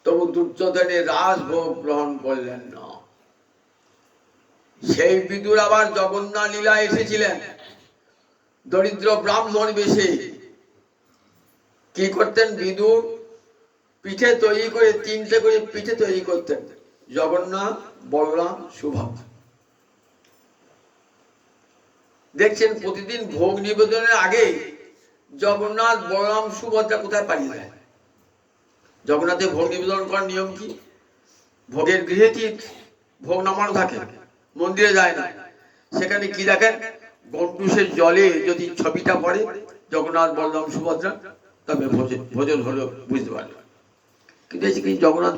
Speaker 1: তবু দুর্যোধনের রাজভোগ গ্রহণ করলেন না। সেই বিদুর আবার জগন্নাথ লীলা এসেছিলেন দরিদ্র ব্রাহ্মণ বেশে। কি করতেন বিদুর? পিঠে তৈরি করে, 3টে করে পিঠে তৈরি করতেন, জগন্নাথ, বলরাম, সুভদ্রা। দেখছেন প্রতিদিন ভোগ নিবেদনের আগে জগন্নাথ, বলরাম, সুভদ্রা কোথায় পালিয়ে যায়? জগন্নাথের ভোগ নিবেদন করার নিয়ম কি? ভোগের গৃহে কি ভোগ নামানো থাকে? মন্দিরে যায় না। সেখানে কি দেখেন? গন্ডুসের জলে যদি ছবিটা পড়ে জগন্নাথ, বলরাম, সুভদ্রা, তবে ভোজন হলো, বুঝতে পারবে। কিন্তু এসে কি জগন্নাথ,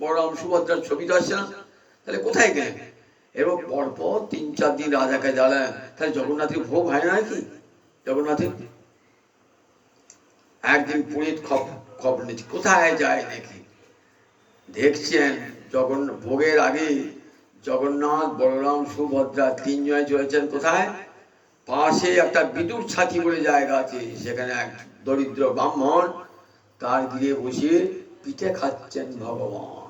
Speaker 1: বলরাম, সুভদ্রার ছবি তো আসছে না, তাহলে কোথায় গেলেন? এবং পরপর 3-4 দিন রাজাকে জ্বালায়, তাহলে জগন্নাথের ভোগ হয় না কি? জগন্নাথের একদিন পুরীর খবর নিচ্ছে, কোথায় যায় দেখি। দেখছেন ভোগের আগে জগন্নাথ, বলরাম, সুভদ্রা 3 জনে চলেছেন কোথায়? পাশে একটা বিদুর ছাতি বলে জায়গা আছে, সেখানে এক দরিদ্র ব্রাহ্মণ তার গিয়ে বসে পিঠে খাচ্ছেন ভগবান।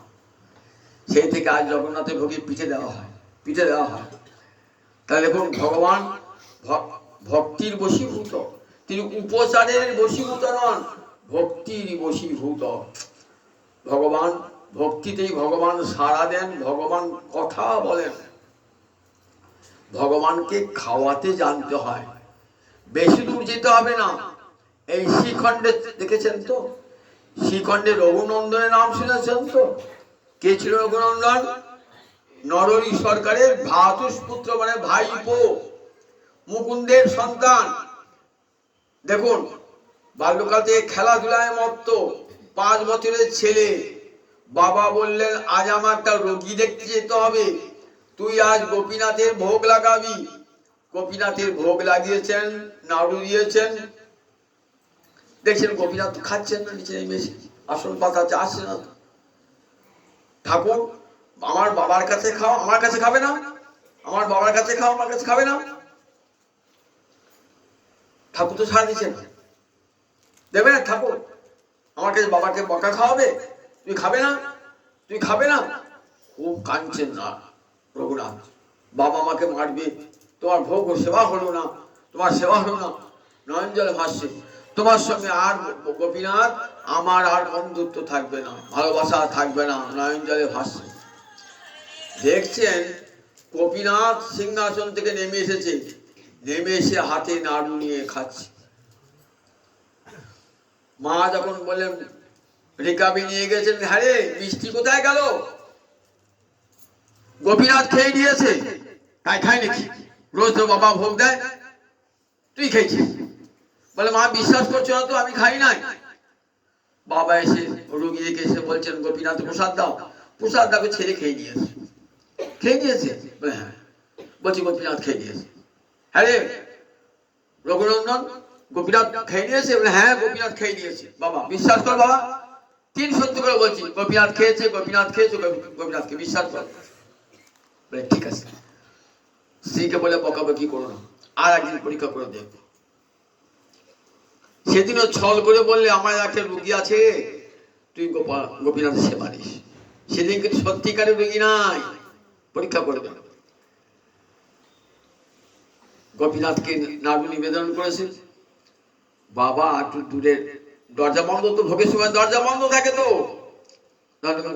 Speaker 1: সেই থেকে আজ জগন্নাথের ভোগে পিঠে দেওয়া হয়, পিঠে দেওয়া হয়। তাহলে দেখুন, ভগবান ভক্তির বশীভূত, তিনি উপচারের বশীভূত নন, ভক্তির বশীভূত। ভগবান ভক্তিতেই ভগবান সাড়া দেন, ভগবান কথা বলেন। ভগবানকে খাওয়াতে জানতে হয়, বেশি দূর যেতে হবে না। এই শ্রীখণ্ডে দেখেছেন তো, শ্রীখণ্ডে রঘুনন্দনের নাম শুনেছেন তো? কে ছিল রঘুনন্দন? নরহরি সরকারের ভ্রাতুষ্পুত্র, মানে ভাইপো, মুকুন্দের সন্তান। দেখুন, বাল্যকাল থেকে খেলাধুলায় মত্ত, 5 বছরের ছেলে। বাবা বললেন, আজ আমার একটা রোগী দেখতে যেতে হবে, তুই আজ গোপীনাথের ভোগ লাগাবি। গোপীনাথের ভোগ লাগিয়েছেন, নাড়ু দিয়েছেন। দেখছেন গোপীনাথ খাচ্ছেন না, নিচে নেমে আসন পাতাতে আসছে না। ঠাকুর, আমার বাবার কাছে খাও, আমার কাছে খাবে না? আমার বাবার কাছে খাও, আমার কাছে খাবে না? ঠাকুর তো ছাড় দিচ্ছেন, দেবে না ঠাকুর? আমার কাছে বাবাকে বকা খাওয়াবে, তুই খাবে না, তুই খাবে না? খুব কাঁদছেন না রঘুনাথ, বাবা আমাকে মারবে, তোমার ভোগ সেবা হলো না, তোমার সেবা হলো না। নয়ন জলে ভাসছে, তোমার সঙ্গে আর গোপীনাথ আমার আর বন্ধুত্ব থাকবে না, ভালোবাসা থাকবে না। নয়ন জলে ভাসছে। দেখছেন গোপীনাথ সিংহাসন থেকে নেমে এসেছে, নেমে এসে হাতে নাড়ু নিয়ে খাচ্ছে। মা যখন বললেন, রেকাবি নিয়ে গেছেন, হ্যাঁ রে, মিষ্টি কোথায় গেল? গোপীনাথ খেয়ে নিয়েছে। তাই খাই নাকি? রোজ তো বাবা ভোগ দেয়, তুই খেয়েছিস? বলে, মা বিশ্বাস করছো না তো, আমি খাই নাই। বাবা এসে রুগী দেখে এসে বলছেন, গোপীনাথ প্রসাদ দাও। প্রসাদ দাকে ছেলে খেয়ে নিয়েছে। খেয়ে নিয়েছে? বলে হ্যাঁ। বলছি গোপীনাথ খেয়ে নিয়েছে। হ্যাঁ রে রঘুনন্দন, গোপীনাথ খেয়ে নিয়েছে? বলে হ্যাঁ, গোপীনাথ খেয়ে নিয়েছে। বাবা বিশ্বাস কর, বাবা 3 সত্য করে বলছি, গোপীনাথ খেয়েছে, গোপীনাথ খেয়েছে, গোপীনাথকে বিশ্বাস কর। বলে ঠিক আছে। স্ত্রীকে বলে বকাবকি করো না, আর একদিন পরীক্ষা করে দেখবো। সেদিনও ছল করে বললে, আমার একটা রুগী আছে, তুই গোপীনাথের সেবা দিস। সেদিন কিন্তু সত্যিকারের রুগী নাই, পরীক্ষা করে দেবে। গোপীনাথকে নাড়ু নিবেদন করেছে। বাবা একটু দূরে, দরজা বন্ধ তো, ভোগের সময় দরজা বন্ধ থাকে তো।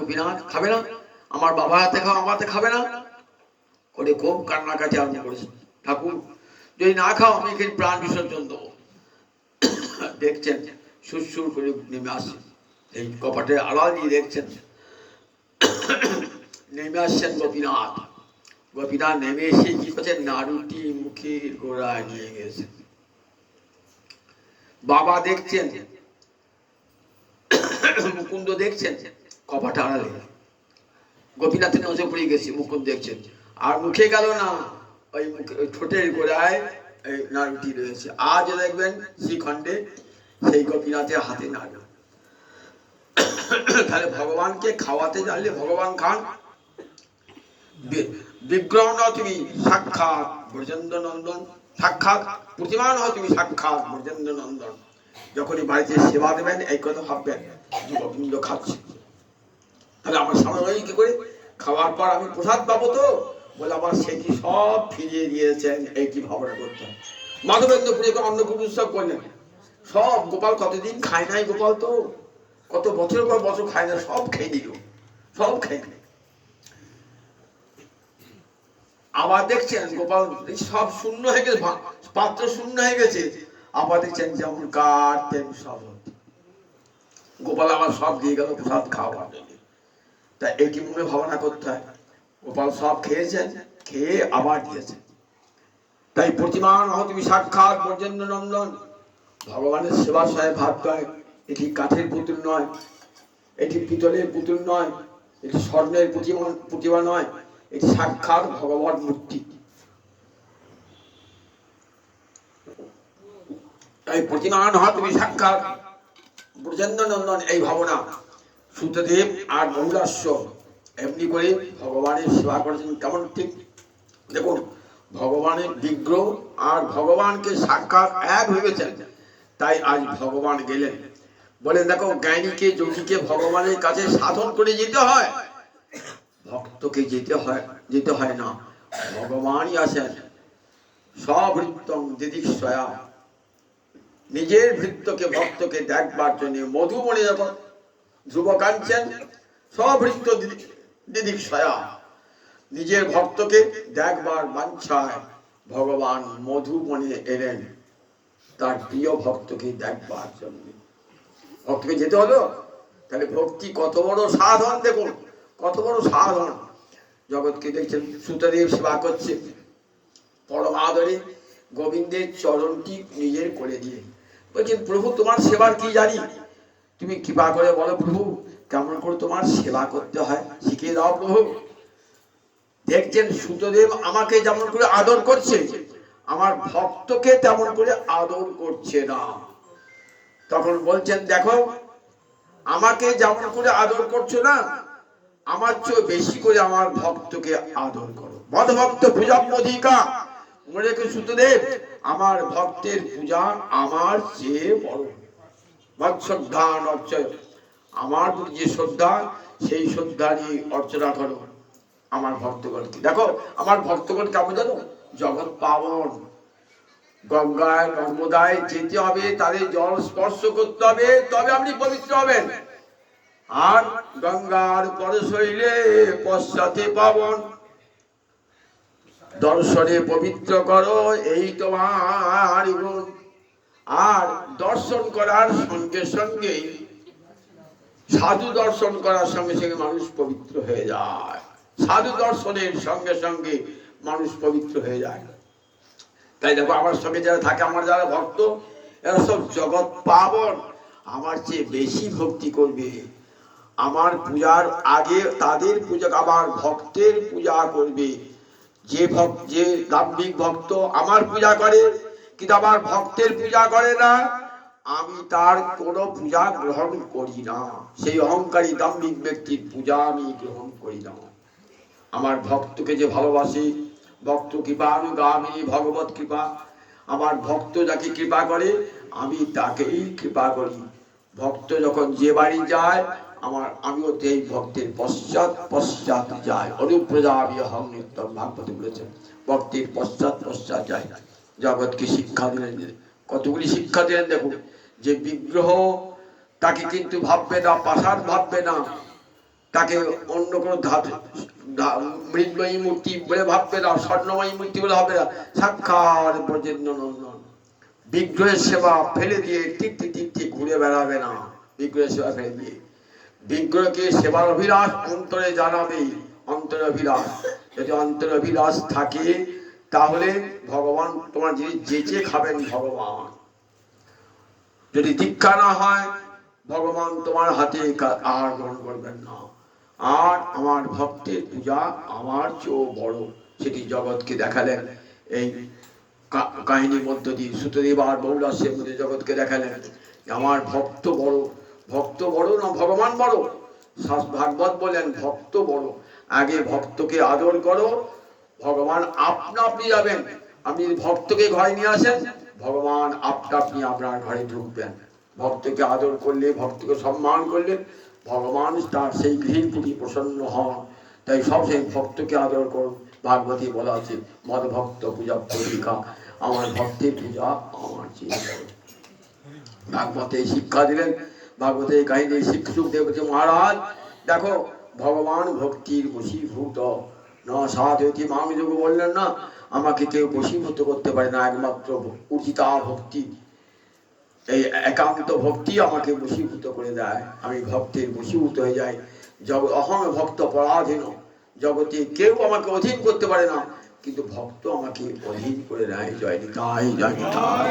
Speaker 1: গোপীনাথ খাবে না, আমার বাবার হাতে খাও, আমার হাতে খাবে না করে খুব কান্নাকাটি আরম্ভ করেছে। ঠাকুর, যদি না খাও আমি এখানে প্রাণ বিসর্জন দেবো। দেখছেন সুরসুর করে নেমে আসছে, এই কপাটের আড়াল দিয়ে দেখছেন নেমে আসছেন গোপীনাথ। গোপীনাথ নেমে এসে কি করছেন, নাড়ুটি মুখের গোড়ায় নিয়ে গেছেন। বাবা দেখছেন, মুকুন্দ দেখছেন কপাট আড়ালে, গোপীনাথের নজর পড়ে গেছে। মুকুন্দ দেখছেন, আর মুখে গেল না, ওই ঠোঁটের গোড়ায় এই নাড়ুটি রয়েছে। আজ দেখবেন শ্রীখণ্ডে সেই গোপীনাথের হাতে নাড়ু। তাহলে ভগবানকে খাওয়াতে জানলে ভগবান খান। বিগ্রহ নও তুমি, সাক্ষাৎ ব্রজেন্দ্র নন্দন। সাক্ষাৎ প্রতিমা নও তুমি, সাক্ষাৎ ব্রজেন্দ্র নন্দন। যখনই বাড়িতে সেবা দেবেন এই কথা ভাববেন যে গোবিন্দ খাচ্ছে। তাহলে আমার সামনে কি করে খাওয়ার পর আমি প্রসাদ পাবো তো, বলে আমার সে কি সব ফিরিয়ে দিয়েছেন, এইটি ভাবনা করতে হবে। মাধবেন্দ্রপুরে অন্নকূট উৎসব করলেন, সব গোপাল কতদিন খায় নাই, গোপাল তো কত বছর পর বছর খায় না, সব খেয়ে দিল, সব খেয়ে দিল। আবার দেখছেন গোপাল সব শূন্য হয়ে গেছে, পাত্র শূন্য হয়ে গেছে। আবার দেখছেন যেমন কাঠ তেমন সব, গোপাল আবার সব দিয়ে গেল প্রসাদ খাওয়ার জন্য। তা এটি মনে ভাবনা করতে হয়, গোপাল সব খেয়েছেন, খেয়ে আবার দিয়েছেন। তাই প্রতিমান হও তুমি, সাক্ষাৎ ব্রজেন্দ্র নন্দন। ভগবানের সেবার সাহেব ভাবতে হয়, এটি কাঠের পুতুল নয়, এটি পিতলের পুতুল নয়, এটি স্বর্ণের প্রতিমা নয়, এটি সাক্ষাৎ ভগবান মূর্তি। তাই প্রতিমান হও তুমি, সাক্ষাৎ ব্রজেন্দ্র নন্দন, এই ভাবনা সুতদেব আর গৌরাস্য এমনি করে ভগবানের সেবা করেছেন। কেমন ঠিক দেখুন, ভগবানের বিগ্রহ আর ভগবানকে সাক্ষাৎ এক ভেবেছেন। তাই আজ ভগবান গেলেন, বলে দেখো জ্ঞানীকে যোগীকে ভগবানের কাছে সাধন করে যেতে হয়, ভক্তকে যেতে হয় না। ভগবানই আছেন সভৃত্যং দিদিক্ষয়া, নিজের ভৃত্যকে ভক্তকে দেখবার জন্য মধুবনে যখন ধ্রুব কাঁদছেন, সভৃত্য দিদিক্ষয়া, নিজের ভক্তকে দেখবার বাঞ্ছায় ভগবান মধুবনে এলেন তার প্রিয় ভক্তকে দেখবার জন্য। ভক্তকে যেতে হলো, তাহলে ভক্তি কত বড় সাধন, দেখুন কত বড় সাধন। জগৎকে দেখছেন সুতদেব সেবা করছে পরম আদরে, গোবিন্দের চরণটি নিজের করে দিয়ে বলছেন, প্রভু তোমার সেবার কি জানি, তুমি কৃপা করে বলো প্রভু কেমন করে তোমার সেবা করতে হয়, শিখিয়ে দাও প্রভু। দেখছেন সুতদেব আমাকে যেমন করে আদর করছে, আমার ভক্তকে তেমন করে আদর করছে না। তখন বলছেন দেখো আমাকে যেমন করে আদর করছো না, আমার চেয়ে বেশি করে আমার ভক্তকে আদর করো। মদ ভক্ত পূজা অধিকা, মনে রেখে সুতদেব আমার ভক্তের পূজা আমার চেয়ে বড়। শ্রদ্ধা অর্চয়, আমার প্রতি যে শ্রদ্ধা সেই শ্রদ্ধা নিয়ে অর্চনা করো আমার ভক্তগণকে। দেখো আমার ভক্তগণ কেমন জানো, জগৎ পাবন, গঙ্গায় নর্মদায় যেতে হবে, তাদের জল স্পর্শ করতে হবে, তবে আপনি পবিত্র হবেন। আর গঙ্গার পরে শৈলে পশ্চাতে পাবন, দর্শনে পবিত্র করো এই তোমার গুণ। আর দর্শন করার সঙ্গে সঙ্গে, সাধু দর্শন করার সঙ্গে সঙ্গে মানুষ পবিত্র হয়ে যায়। সাধু দর্শনের সঙ্গে সঙ্গে মানুষ পবিত্র হয়ে যায়। তাই দেখো আমার সঙ্গে যারা থাকে, আমার যারা ভক্ত, এরা সব জগৎ পাবন, আমার চেয়ে বেশি ভক্তি করবে। আমার পূজার আগে তাদের পূজা, আমার ভক্তের পূজা করবে। যে দাম্ভিক ভক্ত আমার পূজা করে কিন্তু আমার ভক্তের পূজা করে না, আমি তার কোনো পূজা গ্রহণ করি না। সেই অহংকারী দাম্ভিক ব্যক্তির পূজা আমি গ্রহণ করি না। আমার ভক্তকে যে ভালোবাসি, ভক্ত কৃপানুগামী ভগবত কৃপা, আমার ভক্ত যাকে কৃপা করে আমি তাকেই কৃপা করি। ভক্ত যখন যে বাড়ি যায় আমিও এই ভক্তের পশ্চাৎ পশ্চাৎ যাই। অনুপ্রজাবি হং নিত্যম, ভাগবত বলেছেন ভক্তের পশ্চাৎ পশ্চাৎ যায়। জগৎকে শিক্ষা দিলেন, কতগুলি শিক্ষা দিলেন দেখুন। যে বিগ্রহ তাকে কিন্তু ভাববে না, পাষাণ ভাববে না, তাকে অন্য কোনো মৃন্ময়ী মূর্তি বলে ভাববে না, স্বর্ণময়ী মূর্তি বলে ভাববে না, সাক্ষাৎ ব্রজেন্দ্র নন্দন। বিগ্রহের সেবা ফেলে দিয়ে ঠিক ঘুরে বেড়াবে না, বিগ্রহের সেবা ফেলে দিয়ে বিগ্রহকে সেবার অভিলাষ অন্তরে জানাবে। অন্তরে অভিলাষ, যদি অন্তরে অভিলাষ থাকে তাহলে ভগবান তোমার জিনিস যেচে খাবেন। ভগবান যদি দীক্ষা না হয়, ভগবান তোমার হাতে আহার গ্রহণ করবেন না। আর আমার ভক্তের পূজা আমার চেয়েও বড়, সেটি জগৎকে দেখালেন এই কাহিনীর মধ্য দিয়ে সুতদেব আর বহুলাস্যের মধ্যে জগৎকে দেখালেন আমার ভক্ত বড়। ভক্ত বড় না ভগবান বড়? ভাগবত বলেন ভক্ত বড়। আগে ভক্তকে আদর করো, ভগবান আপনা আপনি যাবেন। আপনি ভক্তকে ঘরে নিয়ে আসেন, ভগবান আপনা আপনি আপনার ঘরে ঢুকবেন। ভক্তকে আদর করলে, ভক্তকে সম্মান করলে ভগবান তার সেই গৃহের প্রতি প্রসন্ন হন। তাই সবসময় ভক্তকে আদর করুন। ভাগবতী বলা আছে মদ ভক্ত পূজা পরিকা, আমার ভক্তের পূজা আমার চেয়ে। ভাগবতে শিক্ষা দিলেন, ভাগবতে কাহিনী শিক্ষক দেবতী মহারাজ দেখো ভগবান ভক্তির বশীভূত না সাধয়তি মাং যোগ বললেন না, আমাকে কেউ বশীভূত করতে পারে না, একমাত্র উচিতা ভক্তি, এই একান্ত ভক্তি আমাকে বশীভূত করে দেয়। আমি ভক্তের বশীভূত হয়ে যাই। অহং ভক্ত পরাধীন, জগতে কেউ আমাকে অধীন করতে পারে না, কিন্তু ভক্ত আমাকে অধীন করে নেয়। জয় নিতাই, জয় নিতাই।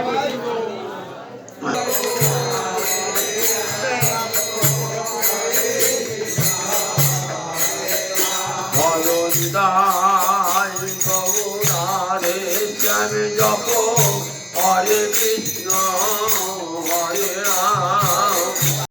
Speaker 1: হরে কৃষ্ণ